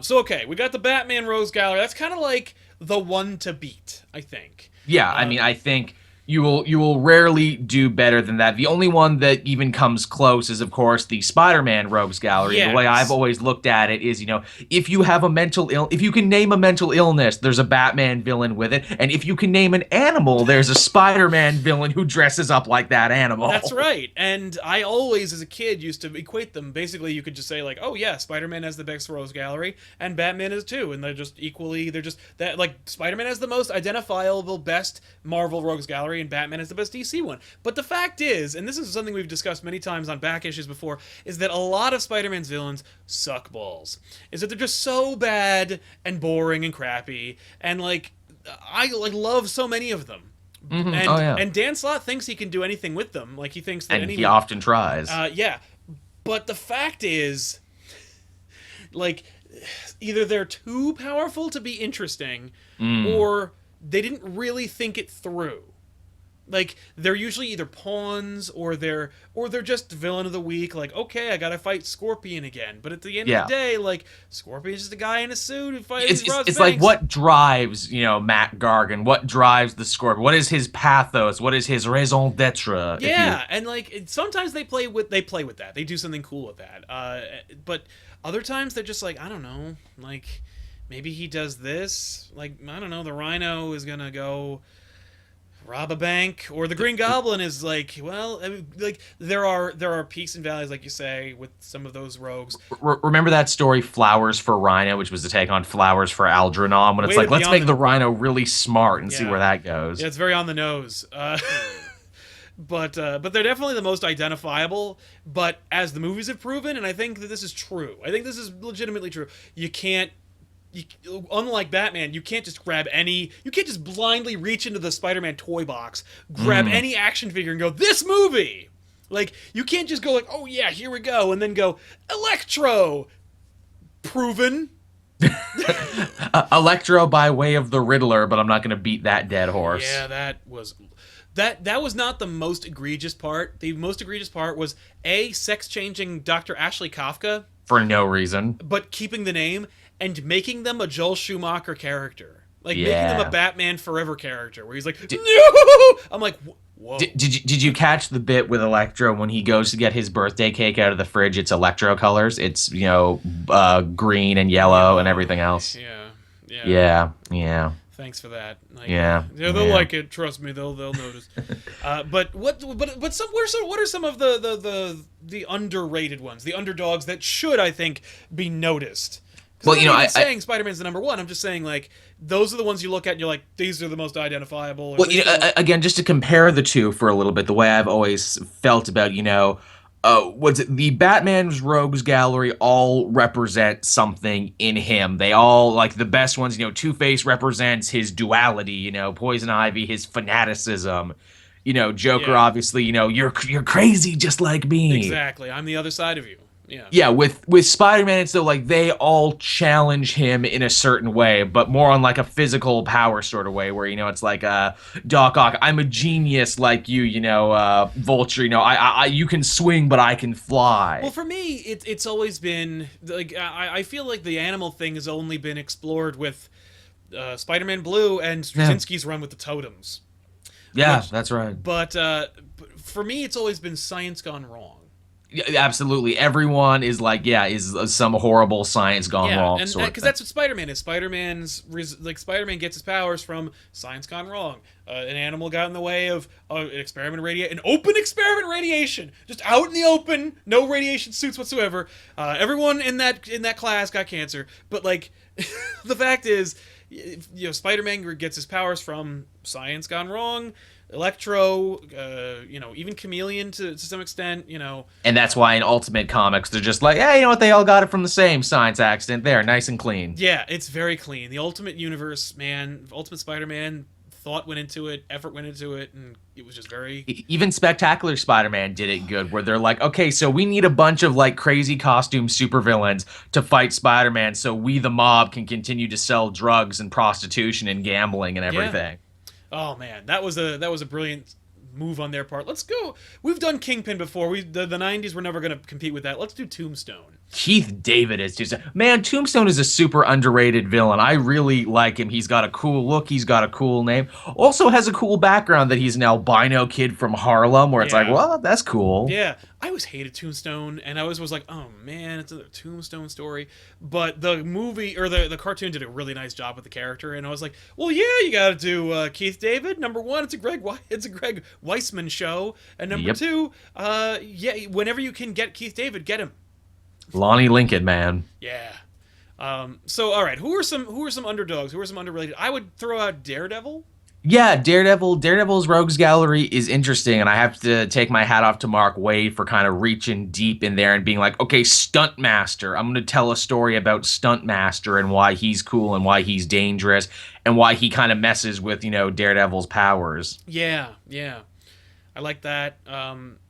So okay, we got the Batman Rose Gallery. That's kind of like the one to beat, I think. Yeah, I mean, I think you will rarely do better than that. The only one that even comes close is, of course, the Spider-Man Rogues Gallery. Yes. The way I've always looked at it is, if you have if you can name a mental illness, there's a Batman villain with it, and if you can name an animal, there's a Spider-Man villain who dresses up like that animal. That's right. And I always, as a kid, used to equate them. Basically, you could just say, like, oh yeah, Spider-Man has the best Rose Gallery, and Batman is too, and they're just equally, that, like, Spider-Man has the most identifiable, best Marvel Rogues Gallery, and Batman is the best DC one. But the fact is, and this is something we've discussed many times on back issues before, is that a lot of Spider-Man's villains suck balls. Is that they're just so bad and boring and crappy, and like, I love so many of them. Mm-hmm. And, Oh, yeah. and Dan Slott thinks he can do anything with them. Like, he thinks that And he often tries. yeah. But the fact is, like, either they're too powerful to be interesting, or they didn't really think it through. Like, they're usually either pawns, or they're just villain of the week. Like, okay, I gotta fight Scorpion again. But at the end of the day, like, Scorpion's just a guy in a suit who fights. It's like, what drives Matt Gargan? What drives the Scorpion? What is his pathos? What is his raison d'etre? Yeah, and like, sometimes they play with that. They do something cool with that. But other times they're just like, I don't know, like, maybe he does this. Like, I don't know, the Rhino is gonna go rob a bank, or the Green Goblin is like, well, I mean, like, there are peaks and valleys, like you say, with some of those rogues. Remember that story, Flowers for Rhino, which was to take on Flowers for Algernon, when it's like, let's make the Rhino really smart and see where that goes. Yeah, it's very on the nose. But they're definitely the most identifiable. But as the movies have proven, and I think that this is true, I think this is legitimately true, unlike Batman, you can't just blindly reach into the Spider-Man toy box, grab any action figure and go, this movie! Like, you can't just go like, oh yeah, here we go, and then go, Electro! Proven. Electro by way of the Riddler, but I'm not going to beat that dead horse. Yeah, that was not the most egregious part. The most egregious part was sex-changing Dr. Ashley Kafka. For no reason. But keeping the name, and making them a Joel Schumacher character. Like, making them a Batman Forever character, where he's like, no! I'm like, whoa. Did you catch the bit with Electro when he goes to get his birthday cake out of the fridge? It's Electro colors. It's, green and yellow and everything else. Yeah. Thanks for that. Like, Yeah, they'll like it. Trust me, they'll notice. But what are some of the underrated ones, the underdogs that should, I think, be noticed? Because Well, I'm you not know, even saying Spider-Man's the number one. I'm just saying, like, those are the ones you look at and you're like, these are the most identifiable. Or well, you know, again, just to compare the two for a little bit, the way I've always felt about, what's it? The Batman's Rogues Gallery all represent something in him. They all, like, the best ones, Two-Face represents his duality, Poison Ivy, his fanaticism. Joker, Yeah. obviously, you're crazy just like me. Exactly. I'm the other side of you. Yeah. Yeah, with Spider-Man, it's though like they all challenge him in a certain way, but more on like a physical power sort of way, where it's like Doc Ock, I'm a genius like you, Vulture, I you can swing, but I can fly. Well, for me, it's always been like I feel like the animal thing has only been explored with Spider-Man Blue and Straczynski's run with the totems. Yeah, that's right. But for me, it's always been science gone wrong. Yeah, absolutely. Everyone is like, is some horrible science gone wrong. And because that's what Spider-Man is. Spider-Man gets his powers from science gone wrong. An animal got in the way of an open experiment radiation, just out in the open, no radiation suits whatsoever. Everyone in that class got cancer. But like, the fact is, Spider-Man gets his powers from science gone wrong. Electro, even Chameleon to some extent, And that's why in Ultimate Comics, they're just like, hey, you know what? They all got it from the same science accident. There, nice and clean. Yeah, it's very clean. The Ultimate Universe, man, Ultimate Spider-Man, thought went into it, effort went into it, and it was just very... Even Spectacular Spider-Man did it good, where they're like, okay, so we need a bunch of like crazy costume supervillains to fight Spider-Man so we, the mob, can continue to sell drugs and prostitution and gambling and everything. Yeah. Oh man, that was a brilliant move on their part. Let's go. We've done Kingpin before. The 90s were never going to compete with that. Let's do Tombstone. Keith David is just man. Tombstone is a super underrated villain. I really like him. He's got a cool look. He's got a cool name. Also has a cool background that he's an albino kid from Harlem. Where it's like, well, that's cool. Yeah, I always hated Tombstone, and I was like, oh man, it's another Tombstone story. But the movie or the cartoon did a really nice job with the character, and I was like, well, yeah, you got to do Keith David. Number one, it's a Greg Weisman show, and number two, whenever you can get Keith David, get him. Lonnie Lincoln, man. Yeah. So all right, who are some underdogs? Who are some underrated? I would throw out Daredevil. Yeah, Daredevil's Rogues Gallery is interesting, and I have to take my hat off to Mark Waid for kind of reaching deep in there and being like, okay, Stunt Master. I'm going to tell a story about Stunt Master and why he's cool and why he's dangerous and why he kind of messes with, Daredevil's powers. Yeah. I like that.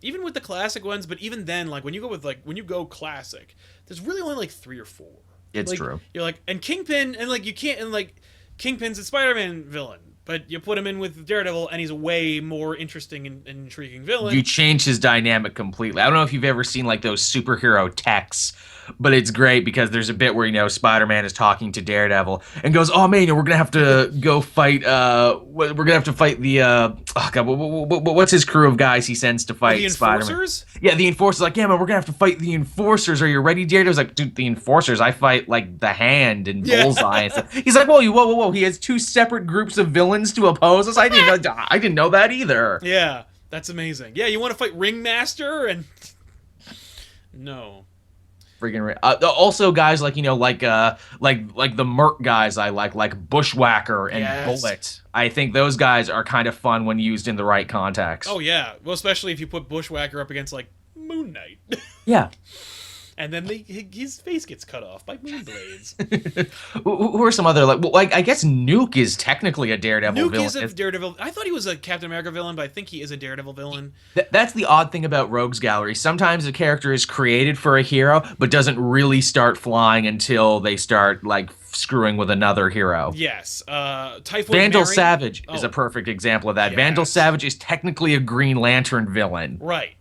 Even with the classic ones, but even then, like when you go classic, there's really only like 3 or 4. It's true. You're like, and Kingpin, and like you can't, and like Kingpin's a Spider-Man villain, but you put him in with Daredevil, and he's a way more interesting and intriguing villain. You change his dynamic completely. I don't know if you've ever seen like those superhero texts, but it's great because there's a bit where Spider-Man is talking to Daredevil and goes, "Oh man, we're gonna have to go fight. We're gonna have to fight the oh god, what's his crew of guys he sends to fight Spider-Man? Enforcers? Yeah, the Enforcers. Like, yeah, man, we're gonna have to fight the Enforcers. Are you ready, Daredevil's like, dude, the Enforcers. I fight like the Hand and Bullseye and stuff. He's like, whoa. He has 2 separate groups of villains to oppose us. I didn't know that either. Yeah, that's amazing. Yeah, you want to fight Ringmaster and no. Friggin' also guys like like the Merc guys I like Bushwhacker and Bullet. I think those guys are kind of fun when used in the right context. Oh yeah, well especially if you put Bushwhacker up against like Moon Knight. Yeah. And then his face gets cut off by Moonblades. Who are some other I guess Nuke is technically a Daredevil villain. Nuke is a Daredevil. I thought he was a Captain America villain, but I think he is a Daredevil villain. That's the odd thing about Rogues Gallery. Sometimes a character is created for a hero, but doesn't really start flying until they start like screwing with another hero. Yes. Typhoid Vandal Mary. Savage is a perfect example of that. Yes. Vandal Savage is technically a Green Lantern villain. Right.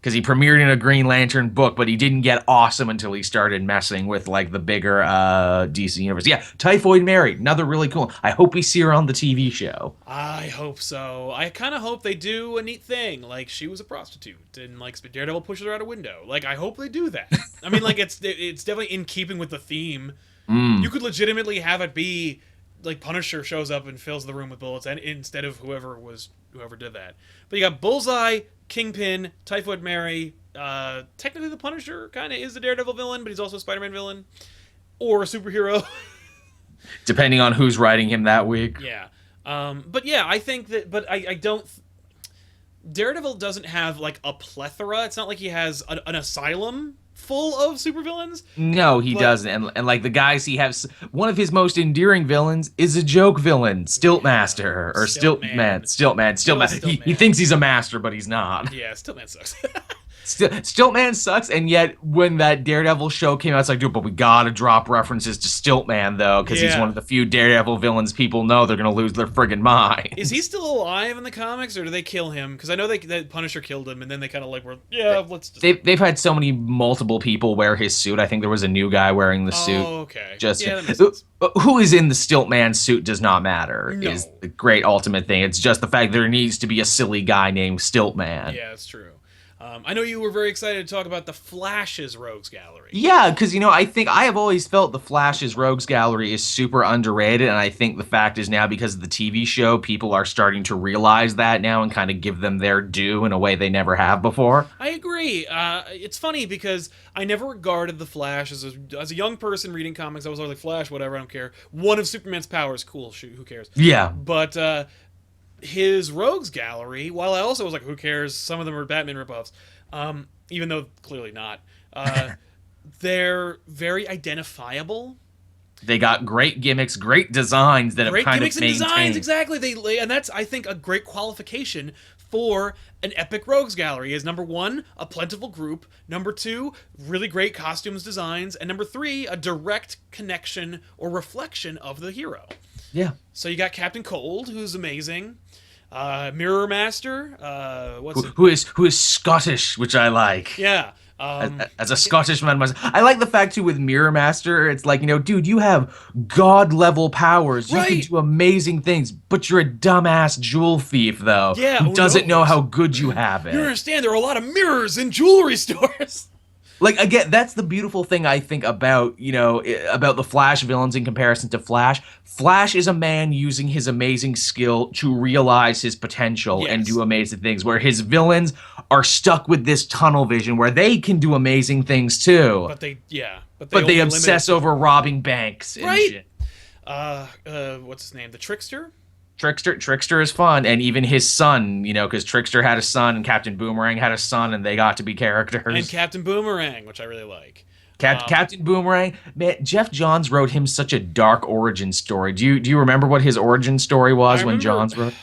Because he premiered in a Green Lantern book, but he didn't get awesome until he started messing with like the bigger DC universe. Yeah, Typhoid Mary, another really cool. I hope we see her on the TV show. I hope so. I kind of hope they do a neat thing, like she was a prostitute and like Daredevil pushes her out a window. Like I hope they do that. I mean, like it's definitely in keeping with the theme. You could legitimately have it be like Punisher shows up and fills the room with bullets, and instead of whoever did that. But you got Bullseye, Kingpin, Typhoid Mary. Technically, the Punisher kind of is the Daredevil villain, but he's also a Spider-Man villain or a superhero. Depending on who's writing him that week. Yeah. But yeah, I think that. But I don't. Daredevil doesn't have like a plethora. It's not like he has an asylum full of supervillains. No, he doesn't. And like the guys he has, one of his most endearing villains is a joke villain, Stiltmaster or Stiltman. He thinks he's a master, but he's not. Yeah, Stiltman sucks. Stiltman sucks, and yet when that Daredevil show came out, it's like, dude, but we gotta drop references to Stiltman though, because he's one of the few Daredevil villains people know they're gonna lose their friggin' mind. Is he still alive in the comics, or do they kill him? Because I know that Punisher killed him, and then they kind of like were, let's just... They've had so many multiple people wear his suit. I think there was a new guy wearing the suit. Oh, okay. Just that makes sense. Who is in the Stiltman suit does not matter. No. Is the great ultimate thing. It's just the fact there needs to be a silly guy named Stiltman. Yeah, that's true. I know you were very excited to talk about the Flash's Rogues Gallery. Yeah, because, I think I have always felt the Flash's Rogues Gallery is super underrated, and I think the fact is now because of the TV show, people are starting to realize that now and kind of give them their due in a way they never have before. I agree. It's funny because I never regarded the Flash as a young person reading comics. I was always like, Flash, whatever, I don't care. One of Superman's powers, cool, shoot, who cares? Yeah. But his Rogues Gallery, while I also was like, who cares? Some of them are Batman ripoffs. Even though clearly not. They're very identifiable. They got great gimmicks, great designs that great have kind gimmicks of and maintained. Designs, exactly. And that's, I think, a great qualification for an epic Rogues Gallery. Is number one, a plentiful group. Number two, really great costumes, designs, and number three, a direct connection or reflection of the hero. Yeah. So you got Captain Cold, who's amazing. Mirror Master, who is Scottish, which I like. Yeah. As a Scottish man myself, I like the fact too with Mirror Master. It's like, dude, you have god level powers. You can do amazing things, but you're a dumbass jewel thief though. Yeah, who doesn't know how good you have it. You understand? There are a lot of mirrors in jewelry stores. Like, again, that's the beautiful thing I think about, about the Flash villains in comparison to Flash. Flash is a man using his amazing skill to realize his potential and do amazing things, where his villains are stuck with this tunnel vision where they can do amazing things too. But they obsess over robbing banks and shit. What's his name? The Trickster? Trickster is fun, and even his son, because Trickster had a son and Captain Boomerang had a son, and they got to be characters. And Captain Boomerang, which I really like. Captain Boomerang, man, Jeff Johns wrote him such a dark origin story. Do you remember what his origin story was when Johns wrote?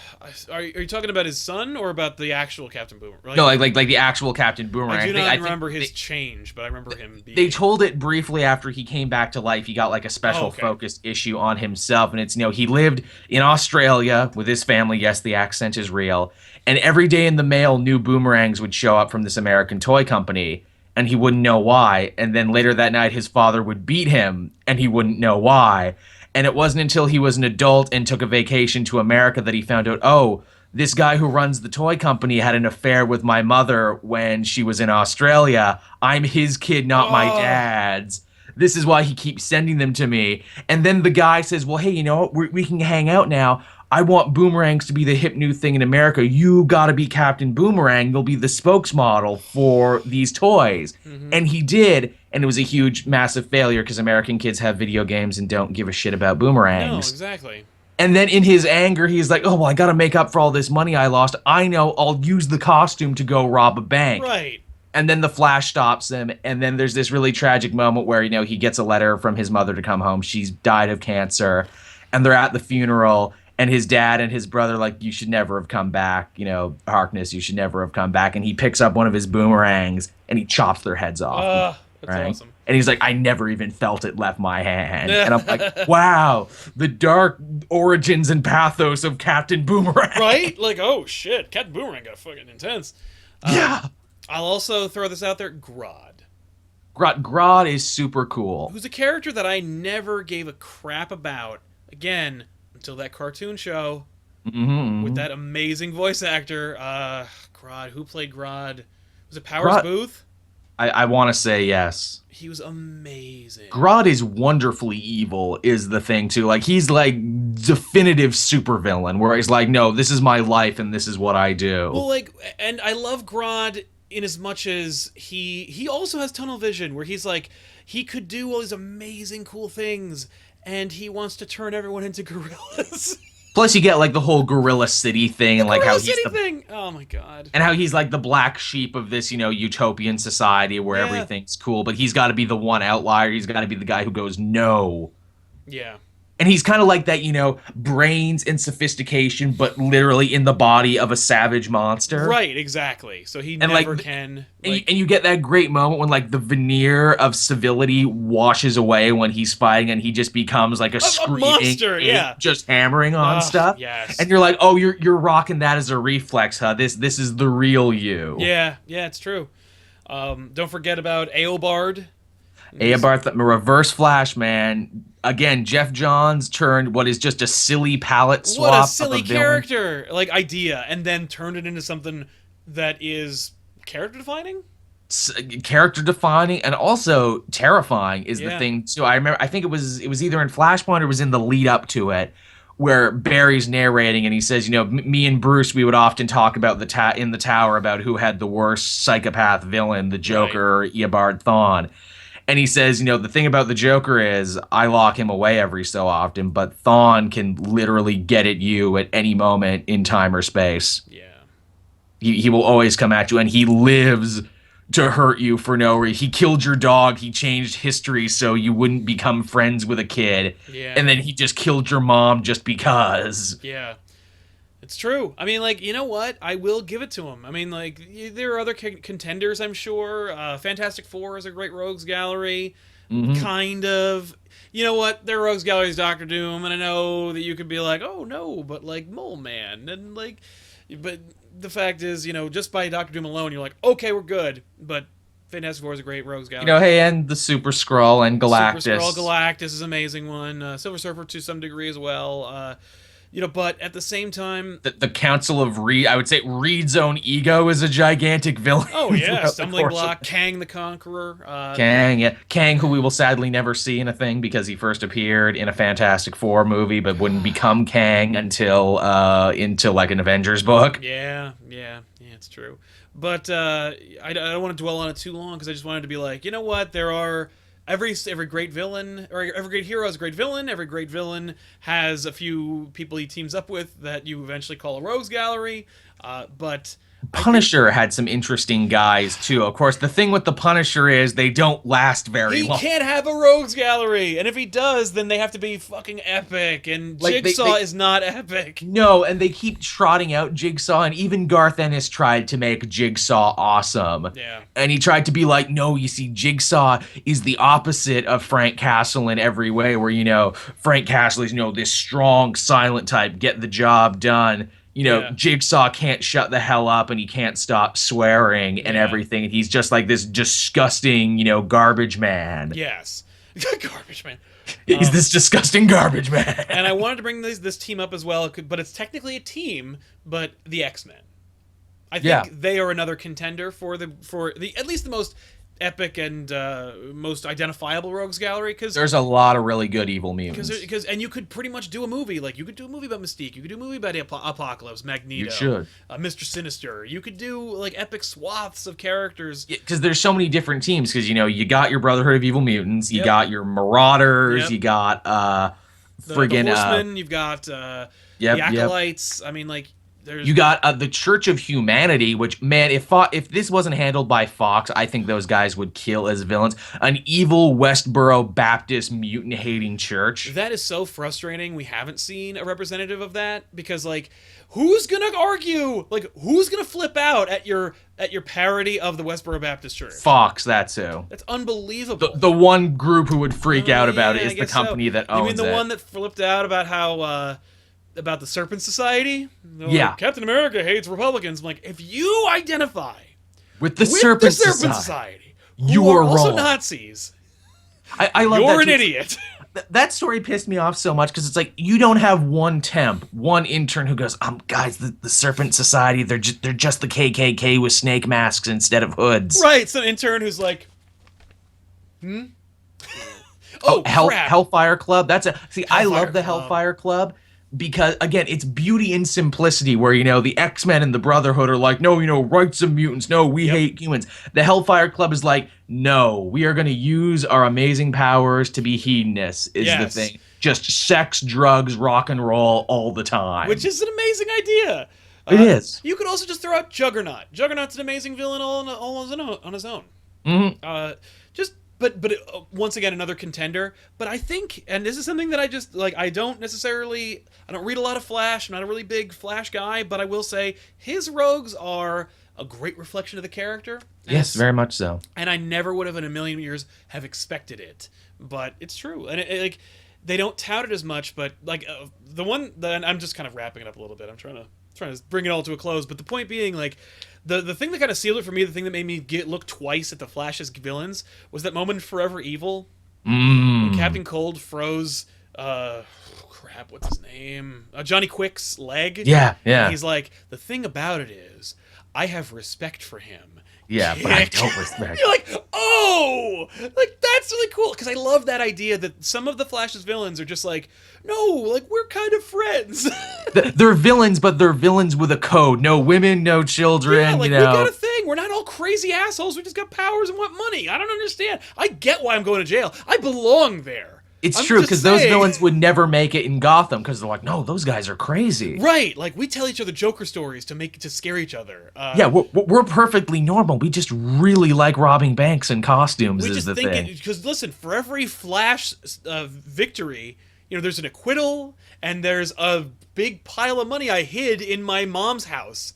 Are you talking about his son or about the actual Captain Boomerang? No, like the actual Captain Boomerang. I do not remember his change, but I remember him being... They told it briefly after he came back to life. He got like a special focused issue on himself, and it's, he lived in Australia with his family. Yes, the accent is real. And every day in the mail, new boomerangs would show up from this American toy company, and he wouldn't know why. And then later that night, his father would beat him, and he wouldn't know why. And it wasn't until he was an adult and took a vacation to America that he found out, oh, this guy who runs the toy company had an affair with my mother when she was in Australia. I'm his kid, not my dad's. This is why he keeps sending them to me. And then the guy says, well, hey, you know what? We can hang out now. I want boomerangs to be the hip new thing in America. You got to be Captain Boomerang. You'll be the spokesmodel for these toys. Mm-hmm. And he did. And it was a huge, massive failure because American kids have video games and don't give a shit about boomerangs. No, exactly. And then in his anger, he's like, oh, well, I got to make up for all this money I lost. I know, I'll use the costume to go rob a bank. Right. And then the Flash stops him. And then there's this really tragic moment where, he gets a letter from his mother to come home. She's died of cancer. And they're at the funeral. And his dad and his brother, like, you should never have come back. Harkness, you should never have come back. And he picks up one of his boomerangs and he chops their heads off. That's awesome. And he's like, I never even felt it left my hand. And I'm like, wow, the dark origins and pathos of Captain Boomerang. Right? Like, oh, shit, Captain Boomerang got fucking intense. Yeah. I'll also throw this out there, Grodd. Grodd is super cool. Who's a character that I never gave a crap about, again, until that cartoon show with that amazing voice actor. Grodd, who played Grodd? Was it Powers Booth? I want to say yes. He was amazing. Grodd is wonderfully evil, is the thing too. Like he's like definitive supervillain, where he's like, no, this is my life and this is what I do. Well, like, and I love Grodd in as much as he also has tunnel vision, where he's like, he could do all these amazing, cool things, and he wants to turn everyone into gorillas. Plus, you get like the whole Gorilla City thing, and like how he's the thing. Oh my god! And how he's like the black sheep of this, utopian society where everything's cool, but he's got to be the one outlier. He's got to be the guy who goes no. Yeah. And he's kind of like that, brains and sophistication, but literally in the body of a savage monster. Right, exactly. So he never can. And you get that great moment when, like, the veneer of civility washes away when he's fighting, and he just becomes like a screaming monster, just hammering on stuff. Yes. And you're like, oh, you're rocking that as a reflex, huh? This is the real you. Yeah, it's true. Don't forget about Eobard. Eobard, the Reverse Flash, man. Again, Jeff Johns turned what is just a silly palette swap. What a silly of a villain. character, like, idea, and then turned it into something that is character defining. Character defining and also terrifying is the thing too. I think it was either in Flashpoint or it was in the lead up to it, where Barry's narrating and he says, me and Bruce, we would often talk about in the tower about who had the worst psychopath villain, the Joker or Eobard Thawne. And he says, the thing about the Joker is I lock him away every so often, but Thawne can literally get at you at any moment in time or space. Yeah. He will always come at you, and he lives to hurt you for no reason. He killed your dog. He changed history so you wouldn't become friends with a kid. Yeah. And then he just killed your mom just because. Yeah. It's true. I mean, like, you know what? I will give it to him. I mean, like, there are other contenders, I'm sure. Fantastic Four is a great rogues gallery. Mm-hmm. Kind of. You know what? Their rogues gallery is Doctor Doom, and I know that you could be like, oh, no, but, like, Mole Man. And, like, but the fact is, just by Doctor Doom alone, you're like, okay, we're good. But Fantastic Four is a great rogues gallery. Hey, and the Super Skrull and Galactus. Super Skrull, Galactus is an amazing one. Silver Surfer to some degree as well. But at the same time... The Council of Reed, I would say Reed's own ego is a gigantic villain. Oh, yeah. Stumbling Block, Kang the Conqueror. Kang, yeah. Kang, who we will sadly never see in a thing because he first appeared in a Fantastic Four movie but wouldn't become Kang until like an Avengers book. Yeah, it's true. But I don't want to dwell on it too long because I just wanted to be like, you know what? There are... Every great villain, or every great hero has a great villain. Every great villain has a few people he teams up with that you eventually call a rogues gallery. But Punisher had some interesting guys too. Of course, the thing with the Punisher is they don't last very long. He can't have a rogues gallery, and if he does, then they have to be fucking epic. And like Jigsaw is not epic. No, and they keep trotting out Jigsaw, and even Garth Ennis tried to make Jigsaw awesome. Yeah, and he tried to be like, no, you see, Jigsaw is the opposite of Frank Castle in every way. Where Frank Castle is this strong, silent type, get the job done. Jigsaw can't shut the hell up and he can't stop swearing and everything. And he's just like this disgusting, garbage man. Yes. Garbage man. He's this disgusting garbage man. And I wanted to bring this team up as well, but it's technically a team, but the X-Men. I think they are another contender for the at least the most epic and most identifiable rogues gallery, because there's a lot of really good evil mutants. And you could pretty much do a movie. Like, you could do a movie about Mystique. You could do a movie about Apocalypse, Magneto. You should. Mr. Sinister. You could do like epic swaths of characters. Because there's so many different teams. Because you got your Brotherhood of Evil Mutants. You got your Marauders. You got the Horsemen. You've got the Acolytes. I mean, like. You got the Church of Humanity, which, man, if this wasn't handled by Fox, I think those guys would kill as villains. An evil Westboro Baptist mutant-hating church. That is so frustrating. We haven't seen a representative of that because, like, who's gonna argue? Like, who's gonna flip out at your parody of the Westboro Baptist Church? Fox, that's who. That's unbelievable. The one group who would freak out about it is the company that owns it. You mean the one that flipped out about how about the Serpent Society? Like, Captain America hates Republicans. I'm like, if you identify with the Serpent Society, you are also wrong. Nazis. I love You're that an idiot. that story pissed me off so much because it's like you don't have one temp, one intern who goes, guys, the Serpent Society, they're just the KKK with snake masks instead of hoods. Right, it's an intern who's like, oh, crap. Hellfire Club. I love the Club. Hellfire Club because again, it's beauty and simplicity where, the X-Men and the Brotherhood are like, no, rights of mutants. No, we hate humans. The Hellfire Club is like, no, we are going to use our amazing powers to be hedonists is the thing. Just sex, drugs, rock and roll all the time. Which is an amazing idea. It is. You could also just throw out Juggernaut. Juggernaut's an amazing villain all on his own. Mm-hmm. But once again, another contender. But I think, and this is something that I just, like, I don't read a lot of Flash. I'm not a really big Flash guy, but I will say his rogues are a great reflection of the character. Yes, very much so. And I never would have in a million years have expected it. But it's true. And like, they don't tout it as much, but like the one that I'm just kind of wrapping it up a little bit. I'm trying to bring it all to a close. But the point being, like, the thing that kind of sealed it for me, the thing that made me look twice at the Flash's villains, was that moment in Forever Evil when Captain Cold froze, what's his name? Johnny Quick's leg. Yeah. And he's like, the thing about it is, I have respect for him. Yeah, but I don't respect. You're like, oh, like that's really cool, because I love that idea that some of the Flash's villains are just like, no, like we're kind of friends. They're villains, but they're villains with a code. No women, no children. Yeah, like we got a thing. We're not all crazy assholes. We just got powers and want money. I don't understand. I get why I'm going to jail. I belong there. It's true, because those villains would never make it in Gotham because they're like, no, those guys are crazy. Right, like we tell each other Joker stories to scare each other. Yeah, we're perfectly normal. We just really like robbing banks and costumes. We is just the think thing. Because listen, for every Flash victory, there's an acquittal and there's a big pile of money I hid in my mom's house.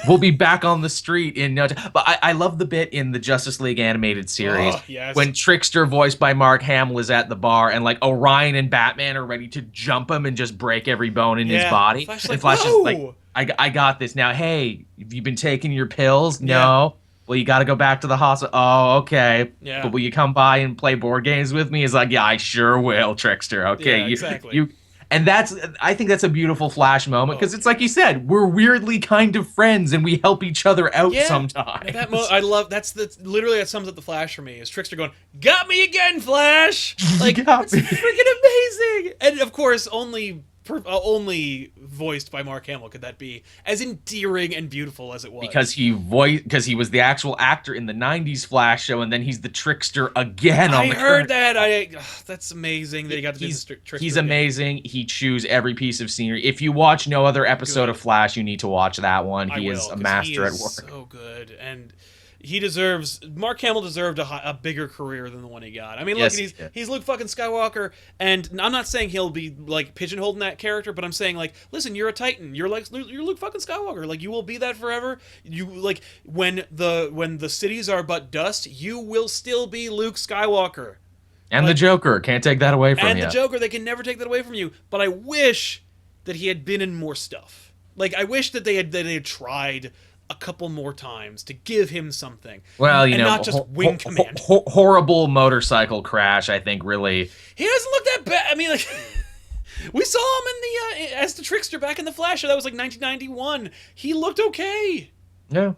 We'll be back on the street in no time. But I love the bit in the Justice League animated series when Trickster, voiced by Mark Hamill, is at the bar and like Orion and Batman are ready to jump him and just break every bone in his body. Flash and Flash is like, I got this. Now, hey, have you been taking your pills? No. Well, you got to go back to the hospital. Oh, okay. Yeah. But will you come by and play board games with me? He's like, yeah, I sure will, Trickster. Okay. Yeah, exactly. And I think that's a beautiful Flash moment because it's like you said, we're weirdly kind of friends and we help each other out sometimes. I love that's literally that sums up the Flash for me. Is Trickster going, "Got me again, Flash!" Like it's freaking amazing. And of course, only voiced by Mark Hamill could that be as endearing and beautiful as it was. Because he was the actual actor in the 90's Flash show, and then he's the Trickster again on the heard that. That's amazing that he got to be the Trickster. He's amazing. He chews every piece of scenery. If you watch no other episode of Flash, you need to watch that one. He is a master at work. So good. And Mark Hamill deserved a bigger career than the one he got. I mean, look, he's Luke fucking Skywalker, and I'm not saying he'll be like pigeonholed in that character, but I'm saying like, listen, you're a Titan, you're Luke fucking Skywalker, like you will be that forever. You like when the cities are but dust, you will still be Luke Skywalker. And the Joker can't take that away from you. And the Joker, they can never take that away from you. But I wish that he had been in more stuff. Like I wish that they had tried a couple more times to give him something. Well, and not just Wing Command. Horrible motorcycle crash, I think, really. He doesn't look that bad. I mean, like, we saw him in as the Trickster back in the Flash. That was like 1991. He looked okay. Yeah.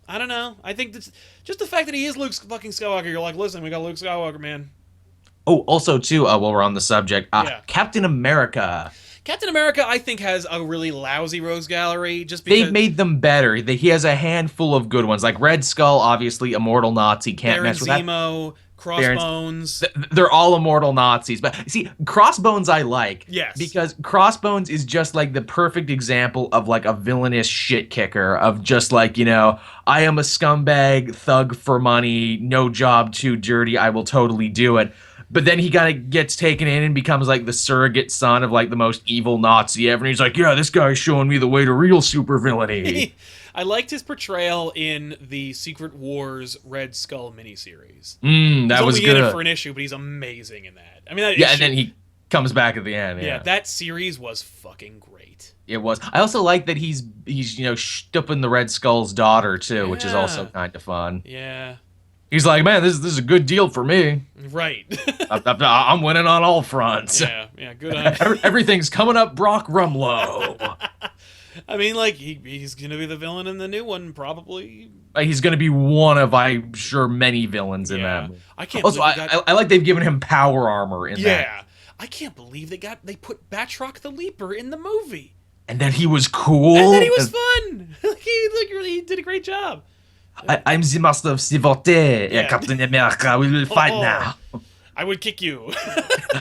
I don't know. I think that's just the fact that he is Luke fucking Skywalker. You're like, listen, we got Luke Skywalker, man. Oh, also, too, while we're on the subject, Captain America. Captain America, I think, has a really lousy rogues gallery. Just because they've made them better. He has a handful of good ones, like Red Skull, obviously, immortal Nazi, can't mess with that. Zemo, Crossbones. They're all immortal Nazis. But see, Crossbones I like. Yes. Because Crossbones is just like the perfect example of like a villainous shit kicker of just like, I am a scumbag, thug for money, no job too dirty, I will totally do it. But then he kind of gets taken in and becomes like the surrogate son of like the most evil Nazi ever. And he's like, yeah, this guy's showing me the way to real supervillainy. I liked his portrayal in the Secret Wars Red Skull miniseries. That was good. He's only in it for an issue, but he's amazing in that. I mean, and then he comes back at the end. Yeah, that series was fucking great. It was. I also like that he's stupping the Red Skull's daughter too, which is also kind of fun. Yeah. He's like, man, this is a good deal for me. Right. I'm winning on all fronts. Yeah, good on Everything's coming up Brock Rumlow. I mean, like, he's gonna be the villain in the new one, probably. He's going to be one of, I'm sure, many villains in that movie. I can't Also, believe I like they've given him power armor in that. Yeah. I can't believe they put Batroc the Leaper in the movie. And that he was cool. And then he was fun. He did a great job. I'm the master of civility, Captain America. We will fight now. I would kick you.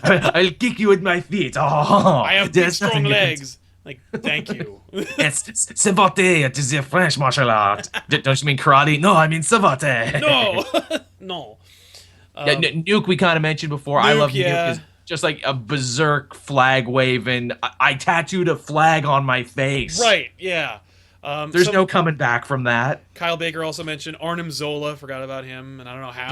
I'll kick you with my feet. I have big, strong legs. Like, thank you. It's civility. It is a French martial art. Don't you mean karate? No, I mean civility. No. No. Nuke, we kind of mentioned before. I love Nuke. Just like a berserk flag waving. I tattooed a flag on my face. Right, yeah. There's no coming back from that. Kyle Baker also mentioned Arnim Zola. Forgot about him, and I don't know how.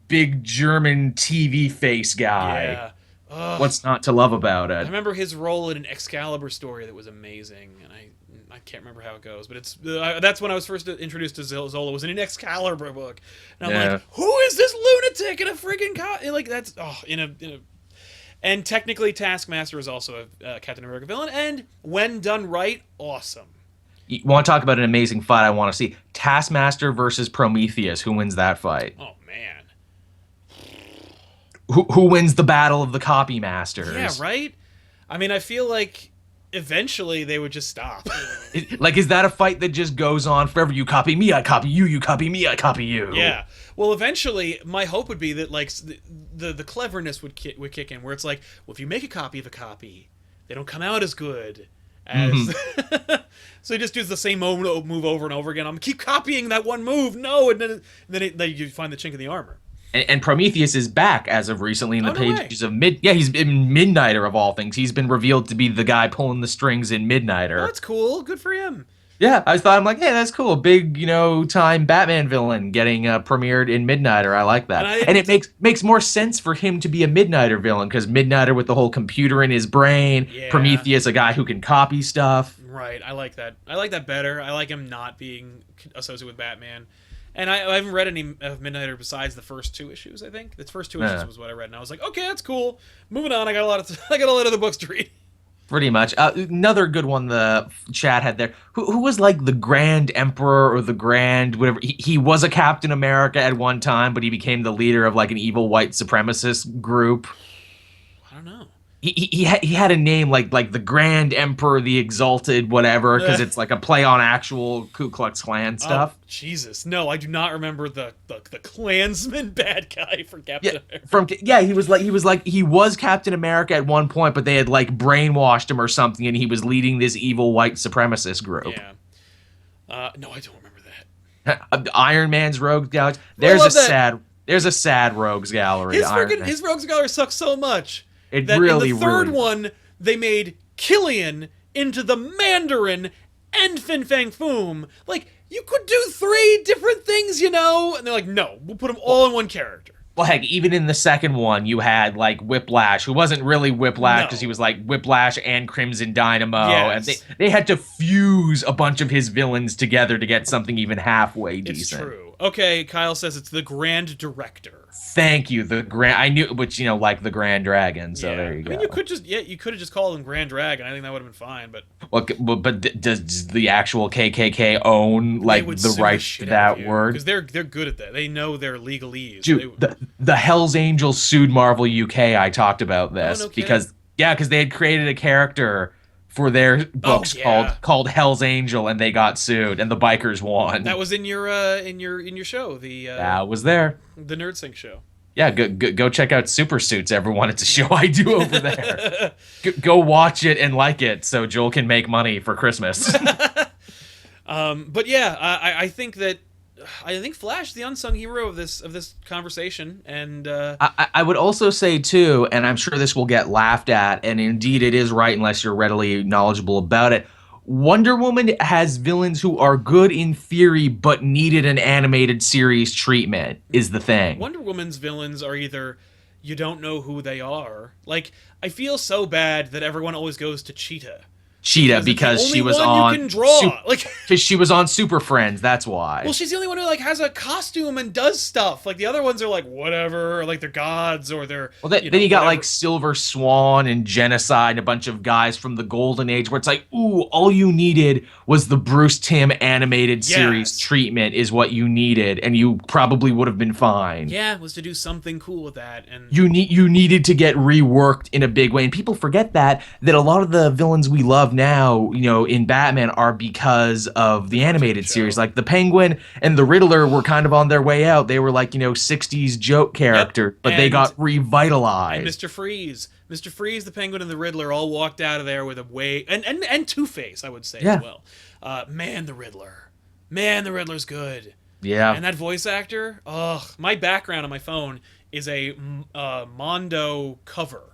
Big German TV face guy. Yeah. What's not to love about it? I remember his role in an Excalibur story that was amazing, and I can't remember how it goes, but it's that's when I was first introduced to Zola, was in an Excalibur book, and I'm like, who is this lunatic in a friggin' like that's in a. And technically, Taskmaster is also a Captain America villain, and when done right, awesome. You want to talk about an amazing fight I want to see? Taskmaster versus Prometheus. Who wins that fight? Oh, man. Who wins the battle of the copy masters? Yeah, right? I mean, I feel like eventually they would just stop. Is that a fight that just goes on forever? You copy me, I copy you, you copy me, I copy you. Yeah. Well, eventually, my hope would be that, like, the cleverness would kick in, where it's like, well, if you make a copy of a copy, they don't come out as good as... Mm-hmm. So he just does the same move over and over again. I'm keep copying that one move. No, and then you find the chink in the armor. And Prometheus is back as of recently in the pages of he's in Midnighter of all things. He's been revealed to be the guy pulling the strings in Midnighter. Oh, that's cool. Good for him. Yeah, I thought, I'm like, hey, that's cool. Big, time Batman villain getting premiered in Midnighter. I like that. And it makes more sense for him to be a Midnighter villain, because Midnighter with the whole computer in his brain, Prometheus, a guy who can copy stuff. Right, I like that. I like that better. I like him not being associated with Batman. And I haven't read any of Midnighter besides the first 2 issues, I think. The first 2 issues was what I read, and I was like, okay, that's cool. Moving on, I got a lot of other books to read. Pretty much. Another good one the chat had there. Who was like the Grand Emperor or the Grand whatever? He was a Captain America at one time, but he became the leader of like an evil white supremacist group. I don't know. He had a name like the Grand Emperor, the Exalted, whatever, because it's like a play on actual Ku Klux Klan stuff. Oh, Jesus, no, I do not remember the Klansman bad guy for Captain America. He was Captain America at one point, but they had like brainwashed him or something, and he was leading this evil white supremacist group. Yeah. No, I don't remember that. Iron Man's Rogues Gallery. There's a sad Rogues Gallery. His Rogues Gallery sucks so much. It really, in the third one, they made Killian into the Mandarin and Fin Fang Foom. Like, you could do 3 different things, And they're like, no, we'll put them all in one character. Well, heck, even in the second one, you had, like, Whiplash, who wasn't really Whiplash, because he was, like, Whiplash and Crimson Dynamo. Yes. And they had to fuse a bunch of his villains together to get something even halfway decent. It's true. Okay, Kyle says it's the Grand Director. Thank you, the Grand... I knew, which, like the Grand Dragon, so there you go. I mean, you could have just called him Grand Dragon. I think that would have been fine, but... But does the actual KKK own, like, the right to that word? Because they're good at that. They know their legalese. Dude, the Hells Angels sued Marvel UK. I talked about this because they had created a character for their books called Hell's Angel, and they got sued, and the bikers won. That was in your show, that was there. The Nerd Sync show. Yeah, go check out Super Suits, everyone. It's a show I do over there. Go watch it and like it, so Joel can make money for Christmas. But yeah, I think Flash is the unsung hero of this conversation, and I would also say too, and I'm sure this will get laughed at, and indeed it is right unless you're readily knowledgeable about it. Wonder Woman has villains who are good in theory, but needed an animated series treatment, is the thing. Wonder Woman's villains are either you don't know who they are. Like, I feel so bad that everyone always goes to Cheetah. Cheetah because she was on you can draw. because she was on Super Friends. That's why. Well, she's the only one who like has a costume and does stuff. Like the other ones are like whatever, or like they're gods or they're. Well, then you got like Silver Swan and Genocide and a bunch of guys from the Golden Age where it's like, ooh, all you needed was the Bruce Timm animated series treatment is what you needed, and you probably would have been fine. Yeah, it was to do something cool with that, and you needed to get reworked in a big way, and people forget that a lot of the villains we love now, in Batman are because of the animated series. Like the Penguin and the Riddler were kind of on their way out. They were like, 60s joke character, but they got revitalized. And Mr. Freeze, the Penguin, and the Riddler all walked out of there with a way, and Two-Face, I would say as well. Man, the Riddler's good. Yeah. And that voice actor, my background on my phone is a Mondo cover.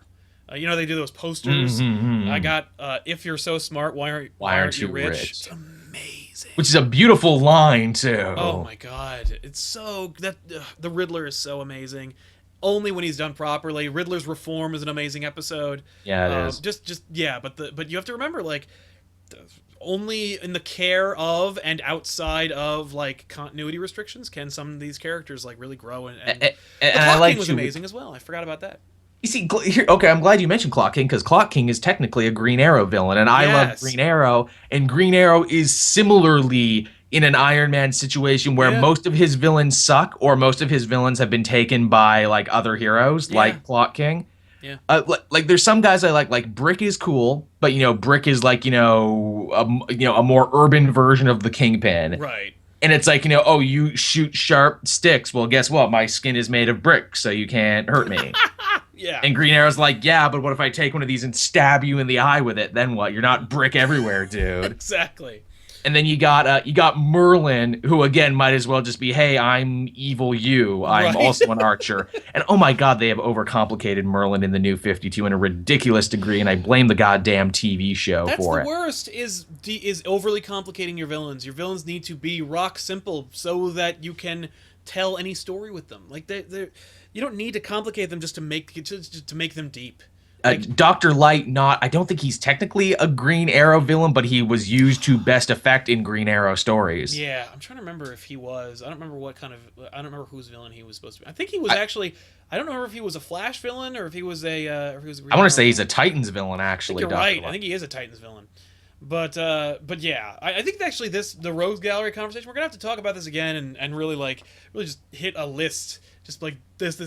They do those posters. I got "If You're So Smart, Why Aren't You Rich?" It's amazing. Which is a beautiful line too. Oh my god, it's so the Riddler is so amazing. Only when he's done properly. Riddler's Reform is an amazing episode. Yeah, it is. But you have to remember, like, only in the care of and outside of like continuity restrictions can some of these characters like really grow. And Clock King was amazing as well. I forgot about that. You see, okay, I'm glad you mentioned Clock King, because Clock King is technically a Green Arrow villain, and I love Green Arrow, and Green Arrow is similarly in an Iron Man situation where most of his villains suck, or most of his villains have been taken by like other heroes, like Clock King. Yeah. Like there's some guys I like Brick is cool, but Brick is like a more urban version of the Kingpin. Right. And it's like, oh, you shoot sharp sticks. Well, guess what? My skin is made of brick, so you can't hurt me. Yeah. And Green Arrow's like, yeah, but what if I take one of these and stab you in the eye with it? Then what? You're not brick everywhere, dude. Exactly. And then you got Merlin, who again might as well just be, hey, I'm evil you. I'm also an archer. And oh my god, they have overcomplicated Merlin in the New 52 in a ridiculous degree, and I blame the goddamn TV show for it. That's the worst, is overly complicating your villains. Your villains need to be rock simple so that you can tell any story with them. Like you don't need to complicate them just to make them deep. Dr. Light, I don't think he's technically a Green Arrow villain, but he was used to best effect in Green Arrow stories. Yeah, I'm trying to remember if he was. I don't remember whose villain he was supposed to be. I think he was actually. I don't know if he was a Flash villain or if he was a. I want to say he's a Titans villain, actually. I think you're right. I think he is a Titans villain. But yeah, I think actually the Rogues Gallery conversation, we're gonna have to talk about this again and really just hit a list. Just like this.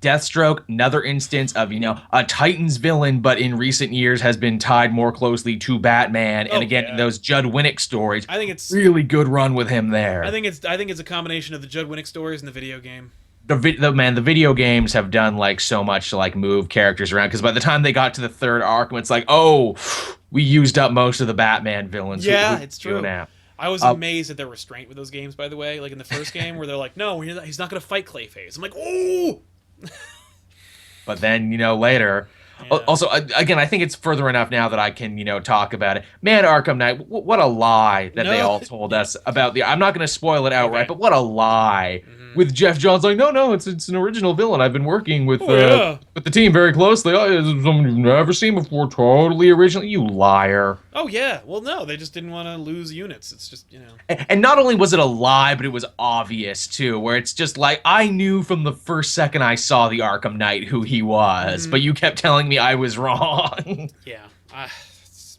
Deathstroke, another instance of, a Titans villain, but in recent years has been tied more closely to Batman. And in those Judd Winnick stories, I think it's really good run with him there. I think it's a combination of the Judd Winnick stories and the video game. The video games have done like so much to like move characters around, because by the time they got to the third Arkham, it's like, oh, we used up most of the Batman villains. Yeah, it's true. Now. I was amazed at their restraint with those games, by the way. Like in the first game where they're like, no, he's not going to fight Clayface. I'm like, oh! But then, later... Yeah. Also, again, I think it's further enough now that I can, talk about it. Man, Arkham Knight, what a lie that they all told us about I'm not going to spoil it outright, but what a lie. Mm-hmm. With Jeff Johns like, no, it's an original villain. I've been working with the team very closely. Oh, it's someone you've never seen before. Totally original. You liar. Oh, yeah. Well, no, they just didn't want to lose units. It's just, And not only was it a lie, but it was obvious, too, where it's just like, I knew from the first second I saw the Arkham Knight who he was, but you kept telling me I was wrong. Yeah. It's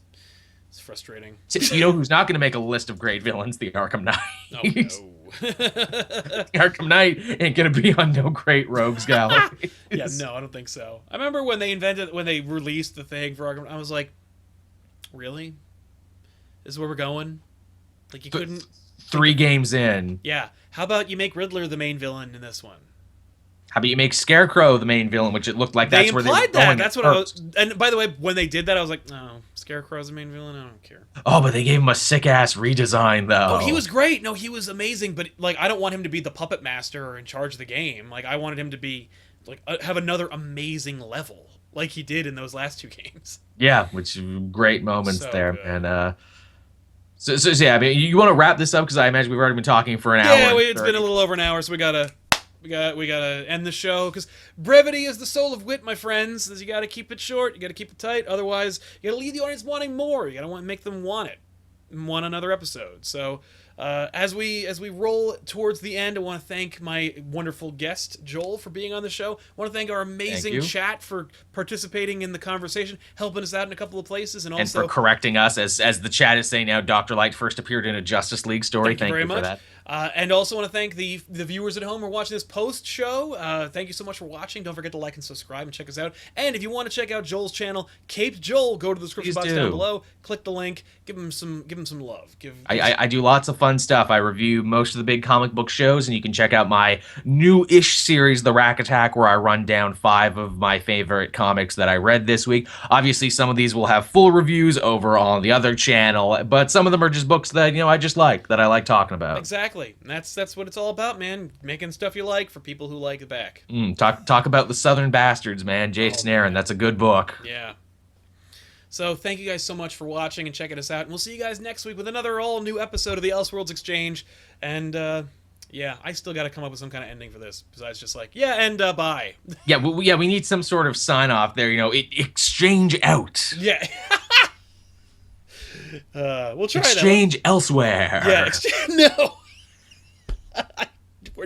frustrating. You know who's not going to make a list of great villains? The Arkham Knight. Oh, no. The Arkham Knight ain't going to be on no great rogues gallery. Yeah, no, I don't think so. I remember when they released the thing for Arkham, I was like, really? This is where we're going? Like, you couldn't... 3 games in. Yeah. How about you make Riddler the main villain in this one? How about you make Scarecrow the main villain, which it looked like that's where they were going. That. That's what I was... And by the way, when they did that, I was like, no, Scarecrow's the main villain? I don't care. Oh, but they gave him a sick-ass redesign, though. Oh, he was great. No, he was amazing, but, like, I don't want him to be the puppet master or in charge of the game. Like, I wanted him to be, like, have another amazing level, like he did in those last 2 games. Yeah, which great moments so there, good. man. So yeah, I mean, you want to wrap this up, because I imagine we've already been talking for an hour. Yeah, it's been a little over an hour, so we gotta We gotta end the show because brevity is the soul of wit, my friends. You gotta keep it short. You gotta keep it tight. Otherwise, you gotta leave the audience wanting more. You gotta make them want it, want another episode. So. As we roll towards the end, I want to thank my wonderful guest Joel for being on the show. I want to thank our amazing chat for participating in the conversation, helping us out in a couple of places, and also for correcting us as the chat is saying now. Dr. Light first appeared in a Justice League story. Thank you very much for that. And also want to thank the viewers at home who are watching this post-show. Thank you so much for watching. Don't forget to like and subscribe and check us out. And if you want to check out Joel's channel, Caped Joel, go to the description box down below. Click the link. Give him some love. I do lots of fun stuff. I review most of the big comic book shows, and you can check out my new-ish series, The Rack Attack, where I run down 5 of my favorite comics that I read this week. Obviously, some of these will have full reviews over on the other channel, but some of them are just books that I just like, that I like talking about. Exactly. And that's what it's all about, man. Making stuff you like for people who like it back. Talk about the Southern Bastards, man. Jason Aaron. That's a good book. Yeah. So thank you guys so much for watching and checking us out. And we'll see you guys next week with another all-new episode of the Elseworlds Exchange. And, yeah, I still got to come up with some kind of ending for this. Besides just like, yeah, and bye. Yeah, we need some sort of sign-off there. Exchange out. Yeah. We'll try exchange elsewhere. Yeah, no.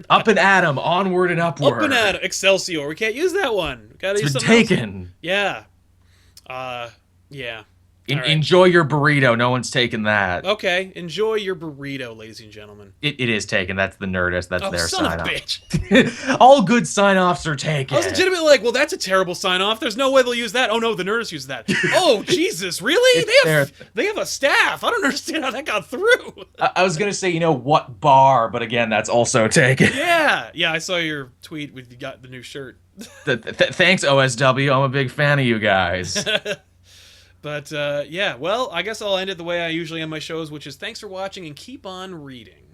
Up and Atom, onward and upward. Up and Atom, Excelsior. We can't use that one. We gotta use something taken. Else. Yeah. Yeah. Enjoy your burrito. No one's taking that. Okay. Enjoy your burrito, ladies and gentlemen. It is taken. That's the Nerdist. That's their sign-off. Son of a bitch. All good sign-offs are taken. I was legitimately like, well, that's a terrible sign-off. There's no way they'll use that. Oh, no, the Nerdist uses that. Oh, Jesus, really? They have a staff. I don't understand how that got through. I was going to say, what bar, but again, that's also taken. Yeah. Yeah, I saw your tweet with you got the new shirt. Thanks, OSW. I'm a big fan of you guys. But, yeah, well, I guess I'll end it the way I usually end my shows, which is thanks for watching and keep on reading.